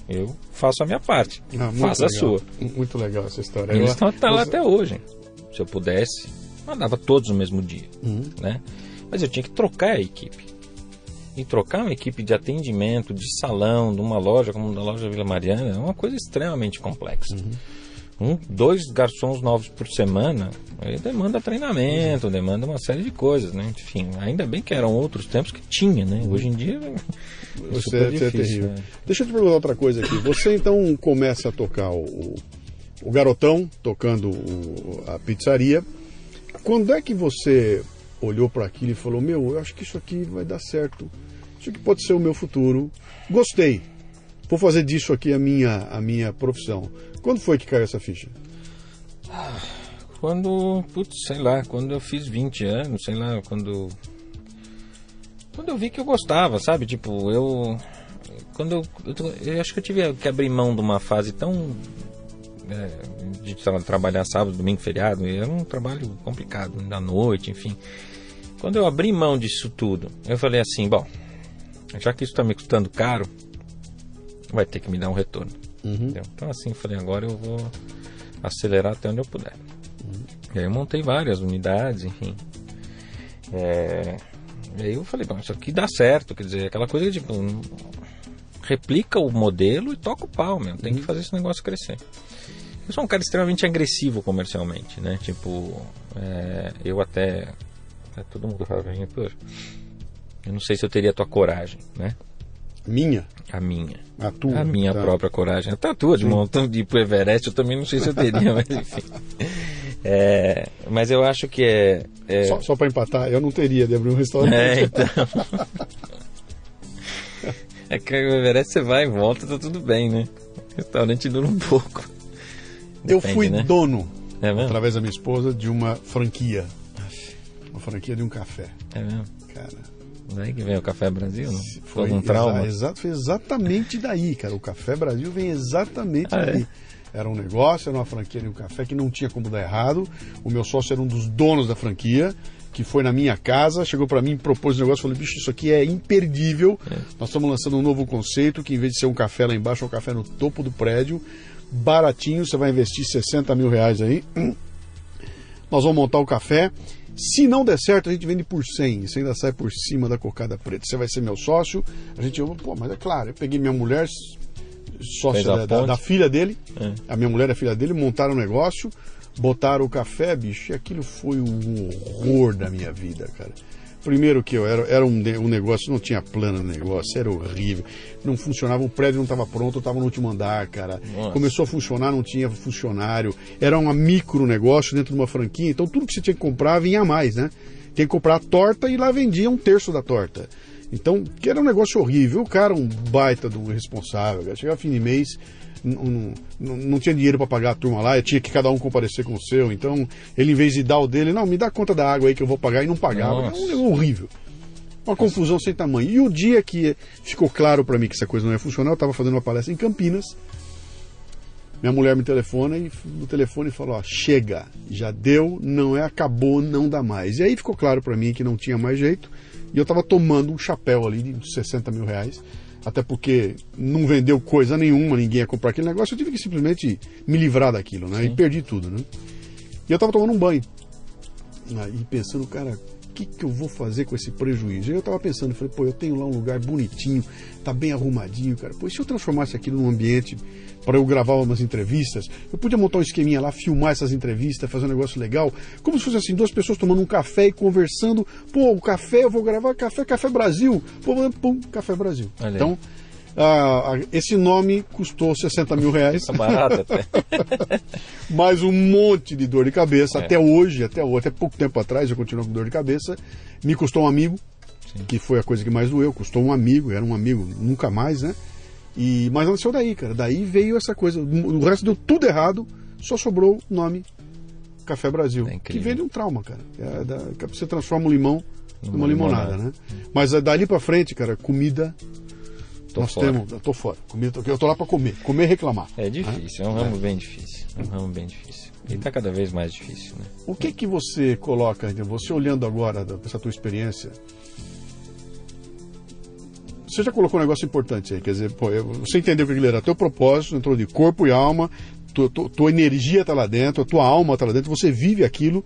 eu faço a minha parte. Faça a sua. Muito legal essa história. Eles estão lá até hoje. Se eu pudesse, mandava todos no mesmo dia. Né? Mas eu tinha que trocar a equipe. E trocar uma equipe de atendimento, de salão, de uma loja como da loja Vila Mariana, é uma coisa extremamente complexa. 2 garçons novos por semana, aí demanda treinamento, demanda uma série de coisas, né? Enfim, ainda bem que eram outros tempos que tinha, né? Hoje em dia é super difícil. Terrível. Deixa eu te perguntar outra coisa aqui. Você então começa a tocar o garotão, tocando a pizzaria. Quando é que você olhou para aquilo e falou, eu acho que isso aqui vai dar certo, isso aqui pode ser o meu futuro, gostei, vou fazer disso aqui a minha profissão. Quando foi que caiu essa ficha? Quando eu fiz 20 anos, quando eu vi que eu gostava, sabe, tipo, eu acho que eu tive que abrir mão de uma fase tão de trabalhar sábado, domingo, feriado, e era um trabalho complicado, da noite, enfim. Quando eu abri mão disso tudo, eu falei assim, bom, já que isso está me custando caro, vai ter que me dar um retorno. Então assim, eu falei, agora eu vou acelerar até onde eu puder. E aí eu montei várias unidades, enfim. E aí eu falei, bom, isso aqui dá certo, quer dizer, aquela coisa de tipo, replica o modelo e toca o pau, tem que fazer esse negócio crescer. Eu sou um cara extremamente agressivo comercialmente, né? Tipo, eu até... todo mundo fala pra mim, pô, eu não sei se eu teria a tua coragem, né? Minha? A minha. A tua? A minha própria coragem. Até a tua, de montão de ir pro Everest, eu também não sei se eu teria, mas enfim. Mas eu acho que Só pra empatar, eu não teria de abrir um restaurante. Então... é que o Everest você vai e volta, tá tudo bem, né? O restaurante dura um pouco. Depende, eu fui dono, mesmo? Através da minha esposa, de uma franquia. Uma franquia de um café. É mesmo? Cara... Daí que vem o Café Brasil, não? Foi um trauma. Foi exatamente daí, cara. O Café Brasil vem exatamente daí. Era um negócio, era uma franquia de um café que não tinha como dar errado. O meu sócio era um dos donos da franquia, que foi na minha casa, chegou para mim, propôs um negócio, falei, bicho, isso aqui é imperdível. Nós estamos lançando um novo conceito, que em vez de ser um café lá embaixo, é um café no topo do prédio, baratinho, você vai investir 60 mil reais aí. Nós vamos montar o café. Se não der certo, a gente vende por 100. Você ainda sai por cima da cocada preta. Você vai ser meu sócio. A gente, mas é claro, eu peguei minha mulher, sócia da filha dele. A minha mulher é filha dele, montaram um negócio, botaram o café, bicho, e aquilo foi um horror da minha vida, cara. Primeiro que era um negócio, não tinha plano no negócio, era horrível. Não funcionava, o prédio não estava pronto, eu estava no último andar, cara. Nossa. Começou a funcionar, não tinha funcionário. Era um micro negócio dentro de uma franquia, então tudo que você tinha que comprar vinha a mais, né? Tinha que comprar a torta e lá vendia 1/3 da torta. Então, que era um negócio horrível. O cara, um baita do responsável, cara. Chegava fim de mês, não tinha dinheiro para pagar a turma lá, eu tinha que cada um comparecer com o seu. Então, ele, em vez de dar o dele, não, me dá conta da água aí que eu vou pagar, e não pagava. Era um negócio horrível. Uma confusão sem tamanho. E o dia que ficou claro para mim que essa coisa não ia funcionar, eu estava fazendo uma palestra em Campinas. Minha mulher me telefona e no telefone falou, ó, chega, já deu, acabou, não dá mais. E aí ficou claro para mim que não tinha mais jeito. E eu estava tomando um chapéu ali de 60 mil reais. Até porque não vendeu coisa nenhuma, ninguém ia comprar aquele negócio, eu tive que simplesmente me livrar daquilo, né? Sim. E perdi tudo, né? E eu tava tomando um banho. E pensando, cara, o que eu vou fazer com esse prejuízo? E eu tava pensando, falei, pô, eu tenho lá um lugar bonitinho, tá bem arrumadinho, cara. Pô, e se eu transformasse aquilo num ambiente para eu gravar umas entrevistas, eu podia montar um esqueminha lá, filmar essas entrevistas, fazer um negócio legal, como se fosse assim, 2 pessoas tomando um café e conversando. Pô, o café, eu vou gravar Café Brasil. Pô, pum, Café Brasil. Olha. Então, esse nome custou 60 mil reais. Tá barato até. Mais um monte de dor de cabeça. Até hoje, até pouco tempo atrás, eu continuo com dor de cabeça. Me custou um amigo, sim, que foi a coisa que mais doeu. Custou um amigo, era um amigo nunca mais, né? Mas não nasceu daí, cara. Daí veio essa coisa. O resto deu tudo errado, só sobrou o nome Café Brasil, É que vem de um trauma, cara. Que você transforma um limão numa limonada, né? Mas dali pra frente, cara, comida... Eu tô fora. Eu tô lá pra comer e reclamar. É difícil, é um ramo bem difícil. E tá cada vez mais difícil, né? O que você coloca, você olhando agora essa tua experiência, você já colocou um negócio importante aí, quer dizer, você entendeu que aquilo era teu propósito, entrou de corpo e alma, tua energia está lá dentro, a tua alma está lá dentro, você vive aquilo,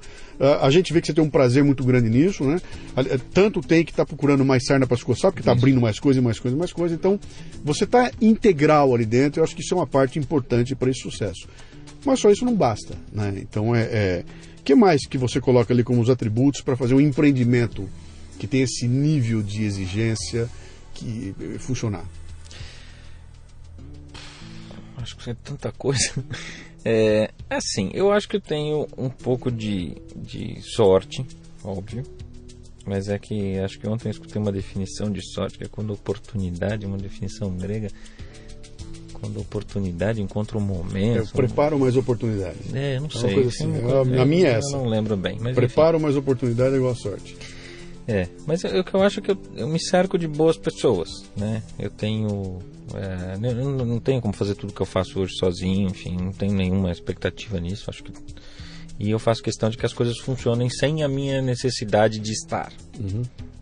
a gente vê que você tem um prazer muito grande nisso, né? Tanto tem que está procurando mais sarna para se coçar, porque está abrindo mais coisa, então você está integral ali dentro, eu acho que isso é uma parte importante para esse sucesso. Mas só isso não basta, né? Então, que mais que você coloca ali como os atributos para fazer um empreendimento que tem esse nível de exigência que funcionar? Acho que é tanta coisa. Assim, eu acho que eu tenho um pouco de sorte, óbvio, mas é que acho que ontem eu escutei uma definição de sorte, que é quando a oportunidade, uma definição grega, quando a oportunidade encontra um momento. Preparo mais oportunidade. Não sei. Assim, a minha é essa. Eu não lembro bem. Mas preparo mais oportunidade é igual a sorte. Mas o que eu acho é que eu me cerco de boas pessoas, né? Eu tenho... eu não tenho como fazer tudo que eu faço hoje sozinho, enfim, não tenho nenhuma expectativa nisso, acho que... E eu faço questão de que as coisas funcionem sem a minha necessidade de estar.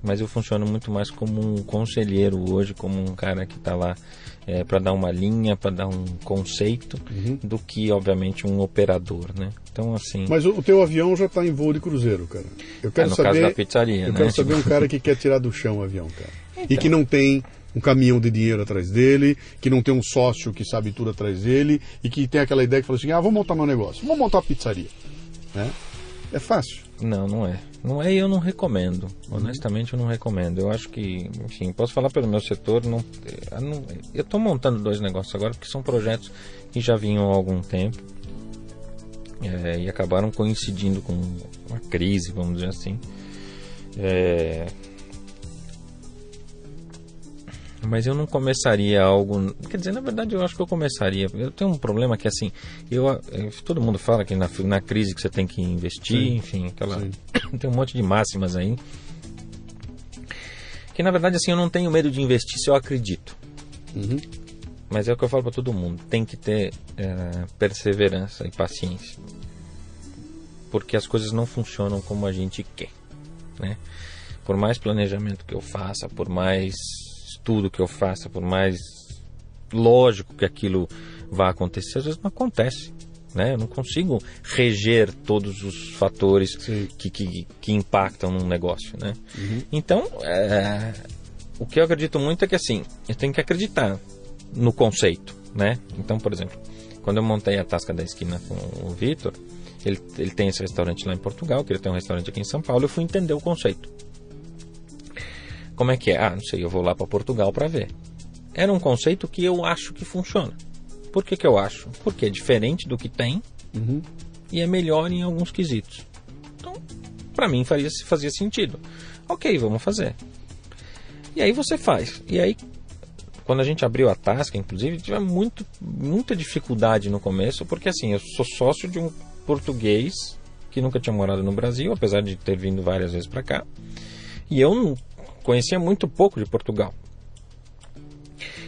Mas eu funciono muito mais como um conselheiro hoje, como um cara que está lá para dar uma linha, para dar um conceito, do que, obviamente, um operador, né? Então, assim... Mas o teu avião já está em voo de cruzeiro, cara. Eu quero no saber, caso da pizzaria, eu quero saber um cara que quer tirar do chão o avião, cara. Então. E que não tem um caminhão de dinheiro atrás dele, que não tem um sócio que sabe tudo atrás dele, e que tem aquela ideia que fala assim, vou montar meu negócio, vou montar uma pizzaria. Né? É fácil. Não é. Não é, e eu não recomendo. Honestamente, eu não recomendo. Eu acho que, enfim, posso falar pelo meu setor, eu estou montando 2 negócios agora, porque são projetos que já vinham há algum tempo e acabaram coincidindo com uma crise, vamos dizer assim. Mas eu não começaria algo... Quer dizer, na verdade, eu acho que eu começaria... Eu tenho um problema que, assim... todo mundo fala que na crise que você tem que investir, sim, enfim, tem um monte de máximas aí. Que, na verdade, assim, eu não tenho medo de investir se eu acredito. Mas é o que eu falo para todo mundo. Tem que ter perseverança e paciência. Porque as coisas não funcionam como a gente quer, né? Por mais planejamento que eu faça, por mais... tudo que eu faça, por mais lógico que aquilo vá acontecer, às vezes não acontece, né? Eu não consigo reger todos os fatores que impactam num negócio, né? Então, o que eu acredito muito é que, assim, eu tenho que acreditar no conceito, né? Então, por exemplo, quando eu montei a Tasca da Esquina com o Vitor, ele tem esse restaurante lá em Portugal, que ele tem um restaurante aqui em São Paulo, eu fui entender o conceito. Como é que é? Não sei, eu vou lá para Portugal para ver. Era um conceito que eu acho que funciona. Por que eu acho? Porque é diferente do que tem e é melhor em alguns quesitos. Então, para mim fazia sentido. Ok, vamos fazer. E aí você faz. E aí, quando a gente abriu a Tasca, inclusive, tive muita dificuldade no começo, porque assim, eu sou sócio de um português que nunca tinha morado no Brasil, apesar de ter vindo várias vezes para cá. E eu não conhecia muito pouco de Portugal.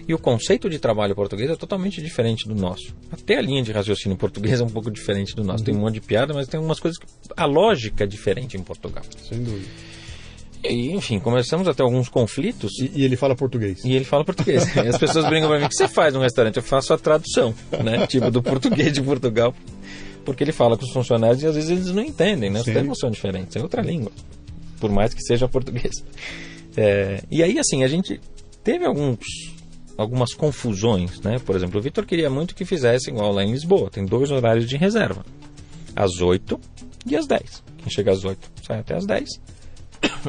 E o conceito de trabalho português é totalmente diferente do nosso. Até a linha de raciocínio português é um pouco diferente do nosso. Tem um monte de piada, mas tem algumas coisas que a lógica é diferente em Portugal. Sem dúvida. E, enfim, começamos a ter alguns conflitos. E ele fala português. E ele fala português. E as pessoas brincam pra mim, o que você faz num restaurante? Eu faço a tradução, né? Tipo, do português de Portugal. Porque ele fala com os funcionários e às vezes eles não entendem, né? Os termos são diferentes, é outra língua. Por mais que seja português. E aí, assim, a gente teve algumas confusões, né? Por exemplo, o Vitor queria muito que fizesse igual lá em Lisboa. Tem 2 horários de reserva. Às 8 e às 10. Quem chega às 8 sai até às 10.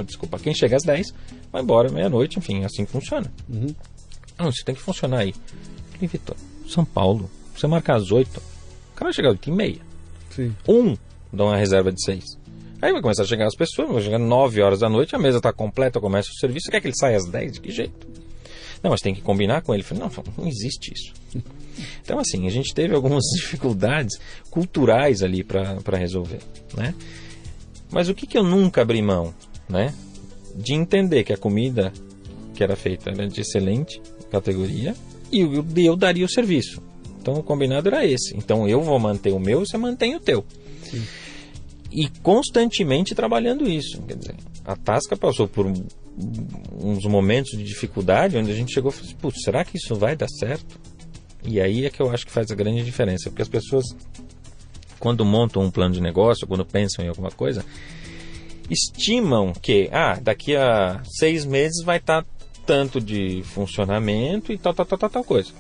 Desculpa, quem chega às 10 vai embora meia-noite, enfim, assim funciona. Não, isso tem que funcionar aí. Eu falei, Vitor, São Paulo, você marcar às 8, o cara vai chegar às 8h30. Sim. Dá uma reserva de 6. Aí vai começar a chegar as pessoas, vai chegar 9 horas da noite, a mesa está completa, começa o serviço, você quer que ele saia às 10? De que jeito? Não, mas tem que combinar com ele. Eu falei, não existe isso. Então, assim, a gente teve algumas dificuldades culturais ali para resolver, né? Mas o que eu nunca abri mão, né? De entender que a comida que era feita era de excelente categoria e eu daria o serviço. Então, o combinado era esse. Então, eu vou manter o meu e você mantém o teu. Sim. E constantemente trabalhando isso. Quer dizer, a Tasca passou por uns momentos de dificuldade onde a gente chegou e falou assim, putz, será que isso vai dar certo? E aí é que eu acho que faz a grande diferença, porque as pessoas, quando montam um plano de negócio, quando pensam em alguma coisa, estimam que daqui a 6 meses vai estar tanto de funcionamento e tal coisa.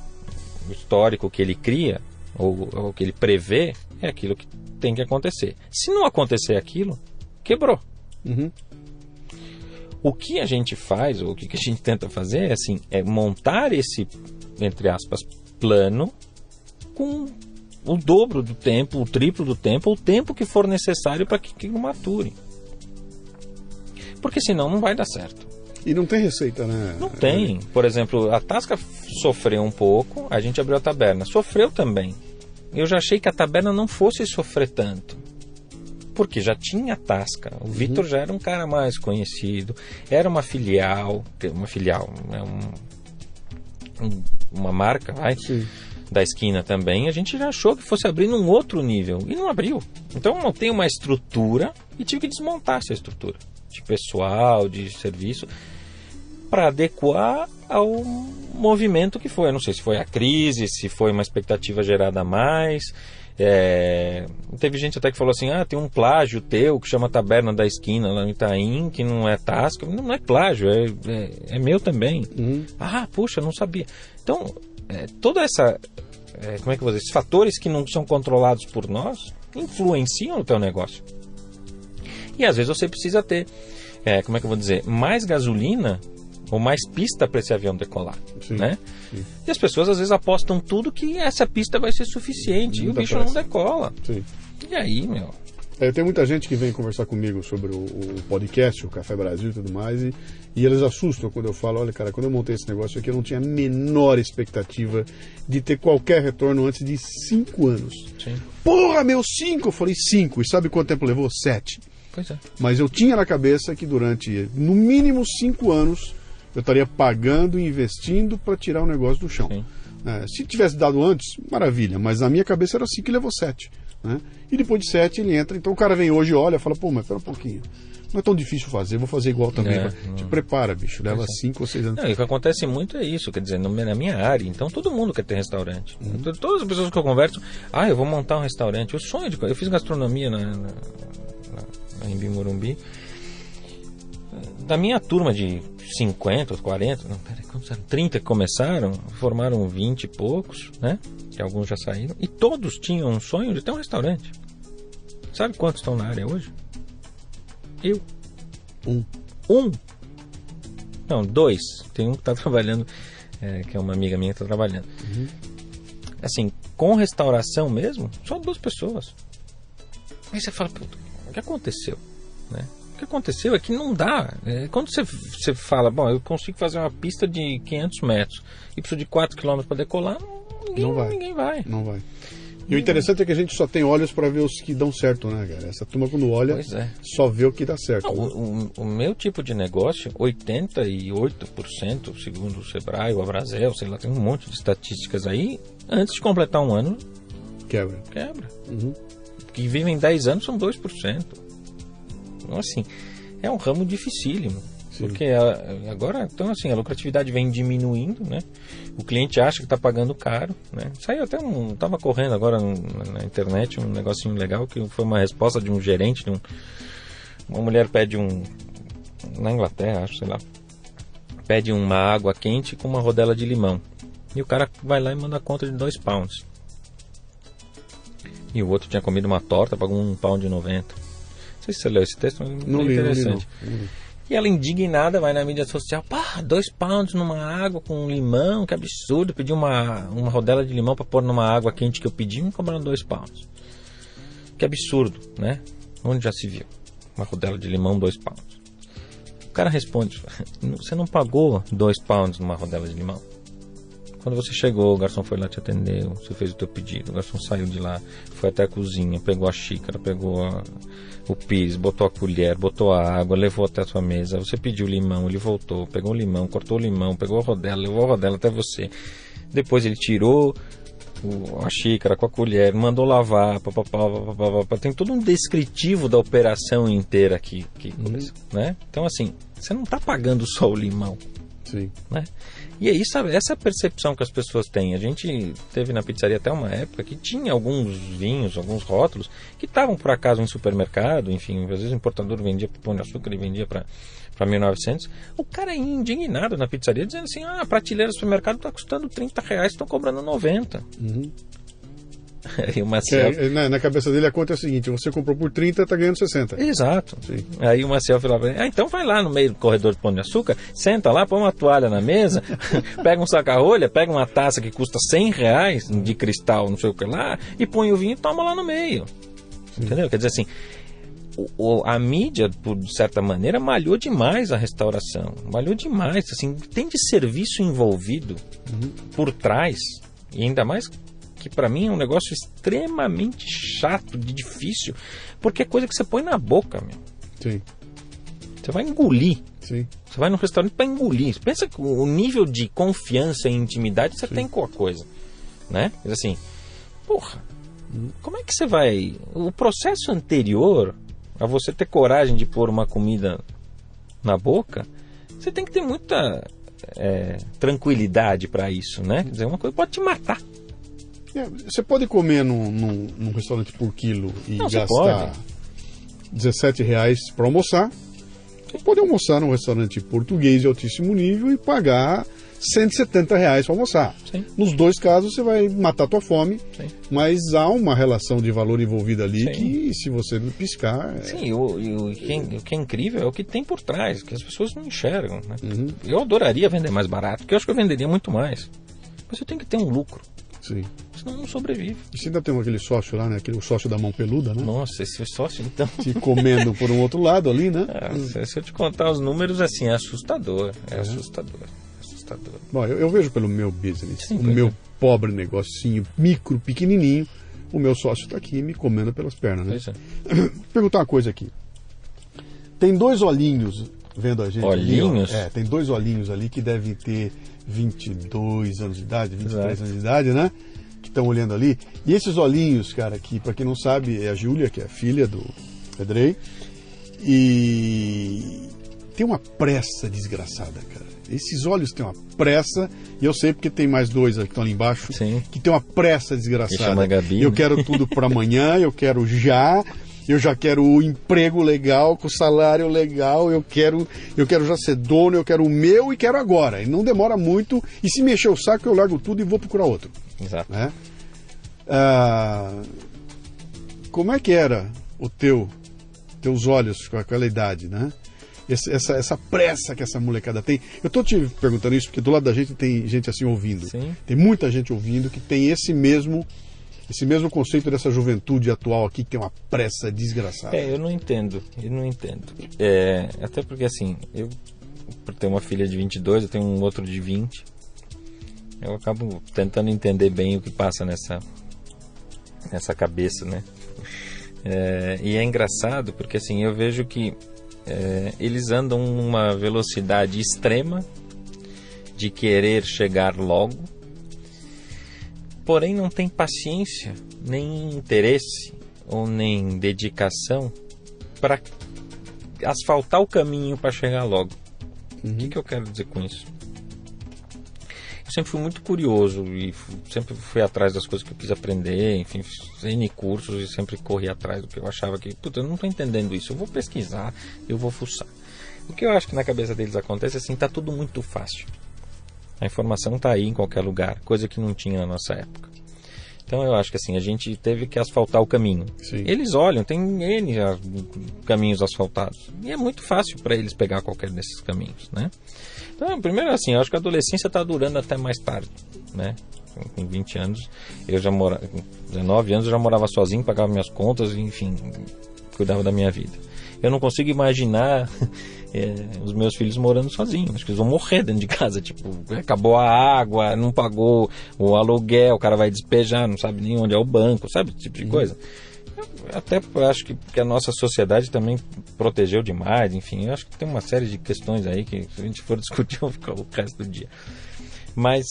O histórico que ele cria, ou que ele prevê, é aquilo que tem que acontecer. Se não acontecer aquilo, quebrou. Uhum. O que a gente faz, ou o que a gente tenta fazer, é montar esse, entre aspas, plano com o dobro do tempo, o triplo do tempo, o tempo que for necessário para que aquilo mature. Porque senão não vai dar certo. E não tem receita, né? Não tem. Por exemplo, a Tasca sofreu um pouco, a gente abriu a taberna. Sofreu também. Eu já achei que a taberna não fosse sofrer tanto. Porque já tinha a Tasca. O Vitor já era um cara mais conhecido. Era uma filial. Uma marca, da esquina também. A gente já achou que fosse abrir num outro nível. E não abriu. Então eu montei uma estrutura e tive que desmontar essa estrutura. De pessoal, de serviço, para adequar ao movimento que foi. Eu não sei se foi a crise, se foi uma expectativa gerada a mais. Teve gente até que falou assim, tem um plágio teu que chama Taberna da Esquina lá no Itaim, que não é Tasca. Não é plágio, é meu também. Puxa, não sabia. Então, toda essa, como é que eu vou dizer, esses fatores que não são controlados por nós influenciam no teu negócio. E às vezes você precisa ter, como é que eu vou dizer, mais gasolina ou mais pista para esse avião decolar, né? Sim. E as pessoas às vezes apostam tudo que essa pista vai ser suficiente e o bicho não decola. Sim. E aí, meu... Tem muita gente que vem conversar comigo sobre o podcast, o Café Brasil e tudo mais, e eles assustam quando eu falo, olha cara, quando eu montei esse negócio aqui eu não tinha a menor expectativa de ter qualquer retorno antes de 5 anos. Sim. Porra, meu 5! Eu falei 5, e sabe quanto tempo levou? 7. Pois é. Mas eu tinha na cabeça que durante, no mínimo 5 anos, eu estaria pagando e investindo para tirar o negócio do chão. Se tivesse dado antes, maravilha, mas na minha cabeça era assim que levou 7. Né? E depois de 7 ele entra, então o cara vem hoje e olha e fala, pô, mas espera um pouquinho, não é tão difícil fazer, vou fazer igual também. Te prepara, bicho, leva 5 ou 6 anos. E o que acontece muito é isso, quer dizer, na minha área, então todo mundo quer ter restaurante. Todas as pessoas que eu converso, eu vou montar um restaurante, o sonho eu fiz gastronomia em Morumbi. Da minha turma de 50, 40, não, peraí, quantos eram? 30 que começaram, formaram 20 e poucos, né? Que alguns já saíram, e todos tinham um sonho de ter um restaurante. Sabe quantos estão na área hoje? Eu. Um? Não, 2. Tem um que está trabalhando, que é uma amiga minha que está trabalhando. Assim, com restauração mesmo, só 2 pessoas. Aí você fala, puta, o que aconteceu? Né? O que aconteceu é que não dá. Quando você fala, bom, eu consigo fazer uma pista de 500 metros e preciso de 4 km para decolar, ninguém vai. Não vai. E o interessante é que a gente só tem olhos para ver os que dão certo, né, cara? Essa turma quando olha, só vê o que dá certo. Não, né? o meu tipo de negócio, 88%, segundo o Sebrae, o Abrazel, sei lá, tem um monte de estatísticas aí, antes de completar um ano, quebra. Que vivem 10 anos são 2%. Então, assim, é um ramo dificílimo. Sim. Porque agora, então, assim, a lucratividade vem diminuindo, né? O cliente acha que está pagando caro, né? Saiu até estava correndo agora na internet um negocinho legal, que foi uma resposta de um gerente, uma mulher pede na Inglaterra, acho, sei lá, pede uma água quente com uma rodela de limão. E o cara vai lá e manda a conta de 2 pounds. E o outro tinha comido uma torta, pagou £1,90. Não sei se você leu esse texto, mas não é interessante. Não li. E ela indignada vai na mídia social, 2 pounds numa água com limão, que absurdo, pedi uma rodela de limão para pôr numa água quente que eu pedi, me cobraram 2 pounds. Que absurdo, né? Onde já se viu? Uma rodela de limão, 2 pounds. cara responde, você não pagou 2 pounds numa rodela de limão? Quando você chegou, o garçom foi lá, te atendeu, você fez o teu pedido, o garçom saiu de lá, foi até a cozinha, pegou a xícara, pegou o pires, botou a colher, botou a água, levou até a sua mesa, você pediu limão, ele voltou, pegou o limão, cortou o limão, pegou a rodela, levou a rodela até você. Depois ele tirou a xícara com a colher, mandou lavar, tem todo um descritivo da operação inteira aqui, né? Então assim, você não está pagando só o limão. Sim. Né? E é isso, essa é a percepção que as pessoas têm. A gente teve na pizzaria até uma época que tinha alguns vinhos, alguns rótulos que estavam por acaso em supermercado, enfim, às vezes o importador vendia para o Pão de Açúcar e vendia para 1900. O cara é indignado na pizzaria dizendo assim, a prateleira do supermercado está custando R$30, estão cobrando 90. Aí o Maciel... na cabeça dele a conta é a seguinte, você comprou por 30, está ganhando 60. Exato. Sim. Aí o Maciel falava, então vai lá no meio do corredor do Pão de Açúcar, senta lá, põe uma toalha na mesa, pega um saca-rolha, pega uma taça que custa R$100 de cristal, não sei o que lá, e põe o vinho e toma lá no meio. Sim. Entendeu? Quer dizer assim, a mídia, de certa maneira, malhou demais a restauração, malhou demais, assim, tem de serviço envolvido por trás, e ainda mais que para mim é um negócio extremamente chato, de difícil, porque é coisa que você põe na boca, meu. Sim. Você vai engolir. Sim. Você vai num restaurante para engolir. Pensa que o nível de confiança e intimidade você tem com a coisa, né? Mas assim, porra, como é que você vai... O processo anterior a você ter coragem de pôr uma comida na boca, você tem que ter muita tranquilidade para isso, né? Quer dizer, uma coisa pode te matar. Você pode comer num restaurante por quilo e gastar R$17 para almoçar. Você pode almoçar num restaurante português de altíssimo nível e pagar R$170 para almoçar. Sim. Nos dois casos você vai matar a tua fome, sim, mas há uma relação de valor envolvida ali, sim, que se você não piscar... Sim, o que é incrível é o que tem por trás, que as pessoas não enxergam, né? Eu adoraria vender mais barato, porque eu acho que eu venderia muito mais. Mas eu tenho que ter um lucro. Sim. Senão não sobrevive. E você ainda tem aquele sócio lá, né? O sócio da mão peluda, né? Nossa, esse sócio, então... Te comendo por um outro lado ali, né? Se eu te contar os números, assim, é assustador. É assustador. Bom, eu vejo pelo meu business, sim, o meu pobre negocinho, micro, pequenininho, o meu sócio está aqui me comendo pelas pernas, né? Vou perguntar uma coisa aqui. Tem 2 olhinhos vendo a gente. Olhinhos? Ali, tem 2 olhinhos ali que devem ter 22 anos de idade, 23 anos de idade, né? Que estão olhando ali. E esses olhinhos, cara, que para quem não sabe é a Júlia, que é a filha do Pedrei. E tem uma pressa desgraçada, cara. Esses olhos têm uma pressa, e eu sei porque tem mais 2 que estão ali embaixo, sim, que tem uma pressa desgraçada. chama Gabi, eu quero tudo para amanhã, eu quero já. Eu já quero o emprego legal, com o salário legal, eu quero já ser dono, eu quero o meu e quero agora. E não demora muito, e se mexer o saco eu largo tudo e vou procurar outro. Exato. Né? Como é que era teus olhos com aquela idade, né? Essa pressa que essa molecada tem. Eu tô te perguntando isso porque do lado da gente tem gente assim ouvindo. Sim. Tem muita gente ouvindo que tem esse mesmo conceito dessa juventude atual aqui, que tem uma pressa desgraçada. Eu não entendo. Até porque assim, eu tenho uma filha de 22, eu tenho um outro de 20. Eu acabo tentando entender bem o que passa nessa cabeça, né? E é engraçado porque assim, eu vejo que eles andam numa velocidade extrema de querer chegar logo, porém não tem paciência, nem interesse ou nem dedicação para asfaltar o caminho para chegar logo. O que eu quero dizer com isso? Eu sempre fui muito curioso e sempre fui atrás das coisas que eu quis aprender, enfim, fiz N cursos e sempre corri atrás do que eu achava que, eu não estou entendendo isso, eu vou pesquisar, eu vou fuçar. O que eu acho que na cabeça deles acontece assim, está tudo muito fácil. A informação está aí em qualquer lugar, coisa que não tinha na nossa época. Então eu acho que assim, a gente teve que asfaltar o caminho. Sim. Eles olham, tem N caminhos asfaltados. E é muito fácil para eles pegar qualquer desses caminhos, né? Então, primeiro assim, eu acho que a adolescência está durando até mais tarde, né? Com 20 anos, com 19 anos eu já morava sozinho, pagava minhas contas, enfim, cuidava da minha vida. Eu não consigo imaginar os meus filhos morando sozinhos. Acho que eles vão morrer dentro de casa. Tipo, acabou a água, não pagou o aluguel, o cara vai despejar, não sabe nem onde é o banco, sabe? Esse tipo de coisa. Eu até acho que a nossa sociedade também protegeu demais, enfim. Eu acho que tem uma série de questões aí que, se a gente for discutir, eu vou ficar o resto do dia. Mas,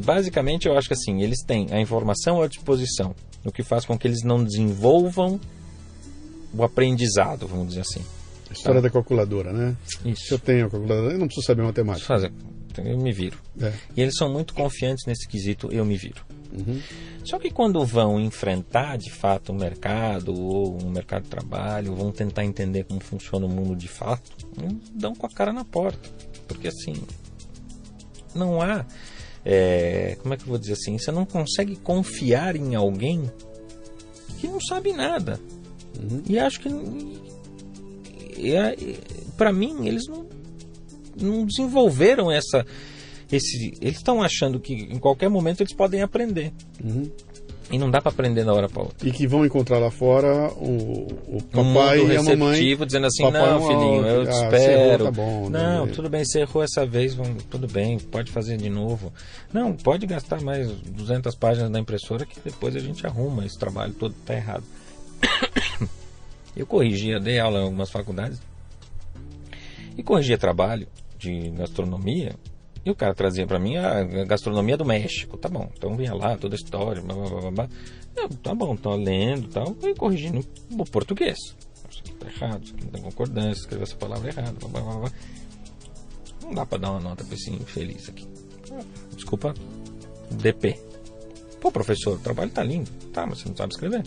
basicamente, eu acho que assim, eles têm a informação à disposição, o que faz com que eles não desenvolvam o aprendizado, vamos dizer assim. A história da calculadora, né? Isso. Se eu tenho a calculadora, eu não preciso saber matemática. Eu me viro. E eles são muito confiantes nesse quesito, eu me viro. Só que quando vão enfrentar, de fato, um mercado ou um mercado de trabalho, vão tentar entender como funciona o mundo de fato, eles dão com a cara na porta. Porque, assim, não há... como é que eu vou dizer assim? Você não consegue confiar em alguém que não sabe nada. E acho que... para mim, eles não desenvolveram eles estão achando que em qualquer momento eles podem aprender. E não dá para aprender da hora para outra. E que vão encontrar lá fora o papai e a mamãe dizendo assim, não, filhinho, eu te espero. Tá bom, não, né? Tudo bem, você errou essa vez, tudo bem, pode fazer de novo. Não, pode gastar mais 200 páginas na impressora que depois a gente arruma, esse trabalho todo tá errado. Eu corrigia, dei aula em algumas faculdades e corrigia trabalho de gastronomia, e o cara trazia para mim a gastronomia do México. Tá bom, então vinha lá toda a história, blá, blá, blá, blá. Tá bom, tô lendo e tal, e corrigindo o português. Isso aqui tá errado, isso aqui não tem concordância, escreveu essa palavra errada, blá, blá, blá, blá. Não dá para dar uma nota para esse infeliz aqui. Desculpa, DP. Pô, professor, o trabalho tá lindo. Tá, mas você não sabe escrever.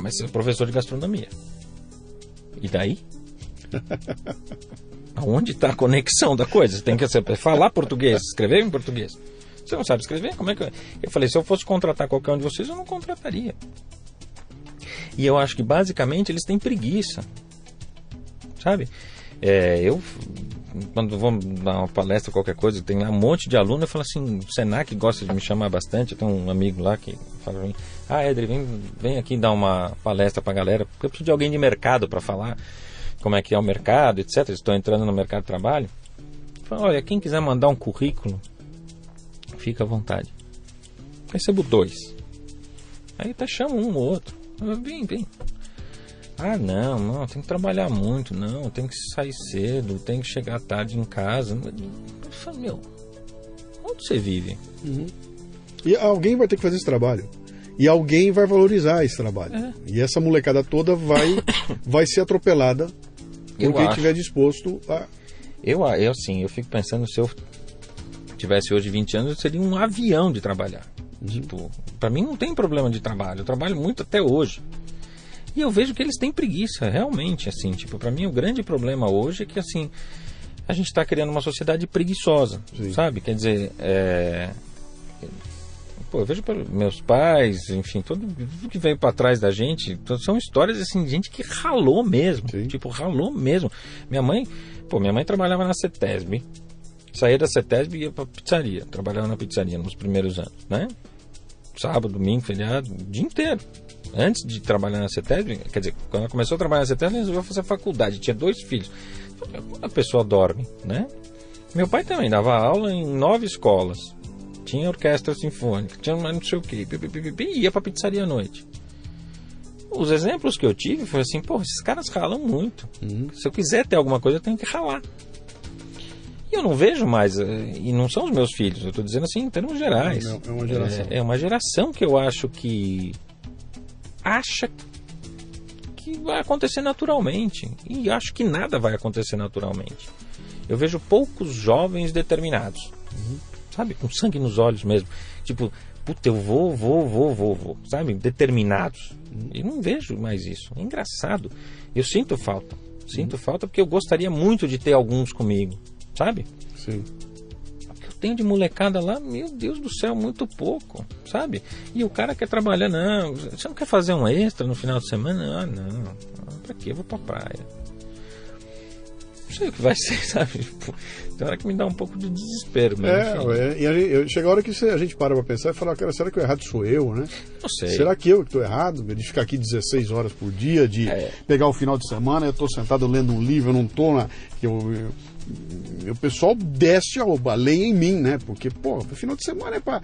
Mas você é professor de gastronomia. E daí? Aonde está a conexão da coisa? Você tem que falar português, escrever em português. Você não sabe escrever? Como é que eu falei, se eu fosse contratar qualquer um de vocês, eu não contrataria. E eu acho que basicamente eles têm preguiça. Sabe? Eu, quando vou dar uma palestra, qualquer coisa, tem lá um monte de aluno, eu falo assim, o Senac gosta de me chamar bastante, eu tenho um amigo lá que fala pra mim, Edri, vem aqui dar uma palestra pra galera, porque eu preciso de alguém de mercado para falar como é que é o mercado, etc. Estou entrando no mercado de trabalho. Falo, olha, quem quiser mandar um currículo, fica à vontade. Recebo 2. Aí até chamo um ou outro. Vem. Não, tem que trabalhar muito, não, tem que sair cedo, tem que chegar tarde em casa. Eu falo, onde você vive? E alguém vai ter que fazer esse trabalho. E alguém vai valorizar esse trabalho. E essa molecada toda vai ser atropelada por quem estiver disposto a... Eu fico pensando, se eu tivesse hoje 20 anos, eu seria um avião de trabalhar. Tipo, pra mim não tem problema de trabalho. Eu trabalho muito até hoje. E eu vejo que eles têm preguiça, realmente, assim. Tipo, pra mim o grande problema hoje é que, assim, a gente tá criando uma sociedade preguiçosa, sabe? Quer dizer, eu vejo pelos meus pais, enfim, tudo que veio para trás da gente, são histórias assim, de gente que ralou mesmo. Tipo, ralou mesmo. Minha mãe trabalhava na CETESB, saía da CETESB e ia para pizzaria, trabalhava na pizzaria nos primeiros anos, né? Sábado, domingo, feriado, o dia inteiro. Antes de trabalhar na CETESB, quer dizer, quando ela começou a trabalhar na CETESB, ela resolveu fazer faculdade, tinha 2 filhos. A pessoa dorme, né? Meu pai também dava aula em 9 escolas. Tinha orquestra sinfônica, tinha mais não sei o que, e ia pra pizzaria à noite. Os exemplos que eu tive foi assim, esses caras ralam muito. Se eu quiser ter alguma coisa, eu tenho que ralar. E eu não vejo mais, e não são os meus filhos, eu estou dizendo assim em termos gerais. É uma geração. É uma geração que eu acho que acha que vai acontecer naturalmente. E acho que nada vai acontecer naturalmente. Eu vejo poucos jovens determinados. Sabe, com sangue nos olhos mesmo. Tipo, eu vou, sabe, determinados. E não vejo mais isso. É engraçado. Eu sinto falta. Sinto falta porque eu gostaria muito de ter alguns comigo, sabe? Sim. O que eu tenho de molecada lá, meu Deus do céu, muito pouco, sabe? E o cara quer trabalhar, não. Você não quer fazer um extra no final de semana? Não. Pra quê? Eu vou pra praia. não sei o que vai ser, sabe? Tem hora que me dá um pouco de desespero. Mas e chega a hora que a gente para pra pensar e fala, cara, será que o errado sou eu, né? Não sei. Será que eu que estou errado? De ficar aqui 16 horas por dia, de pegar o final de semana, eu estou sentado lendo um livro, eu não estou na... O pessoal desce a lenha em mim, né? Porque, pô, o final de semana é pra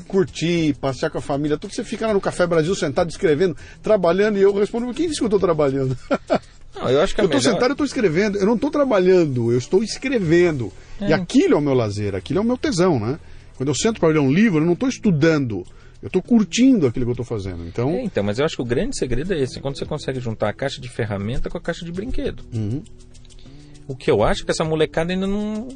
curtir, passear com a família, tudo. Você fica lá no Café Brasil sentado escrevendo, trabalhando, e eu respondo, quem disse que eu estou trabalhando? Não, eu acho que eu estou sentado, eu estou escrevendo, eu não estou trabalhando, eu estou escrevendo. E aquilo é o meu lazer, aquilo é o meu tesão, né? Quando eu sento para ler um livro, eu não estou estudando, eu estou curtindo aquilo que eu estou fazendo. Então, mas eu acho que o grande segredo é esse, quando você consegue juntar a caixa de ferramenta com a caixa de brinquedo. O que eu acho é que essa molecada ainda não...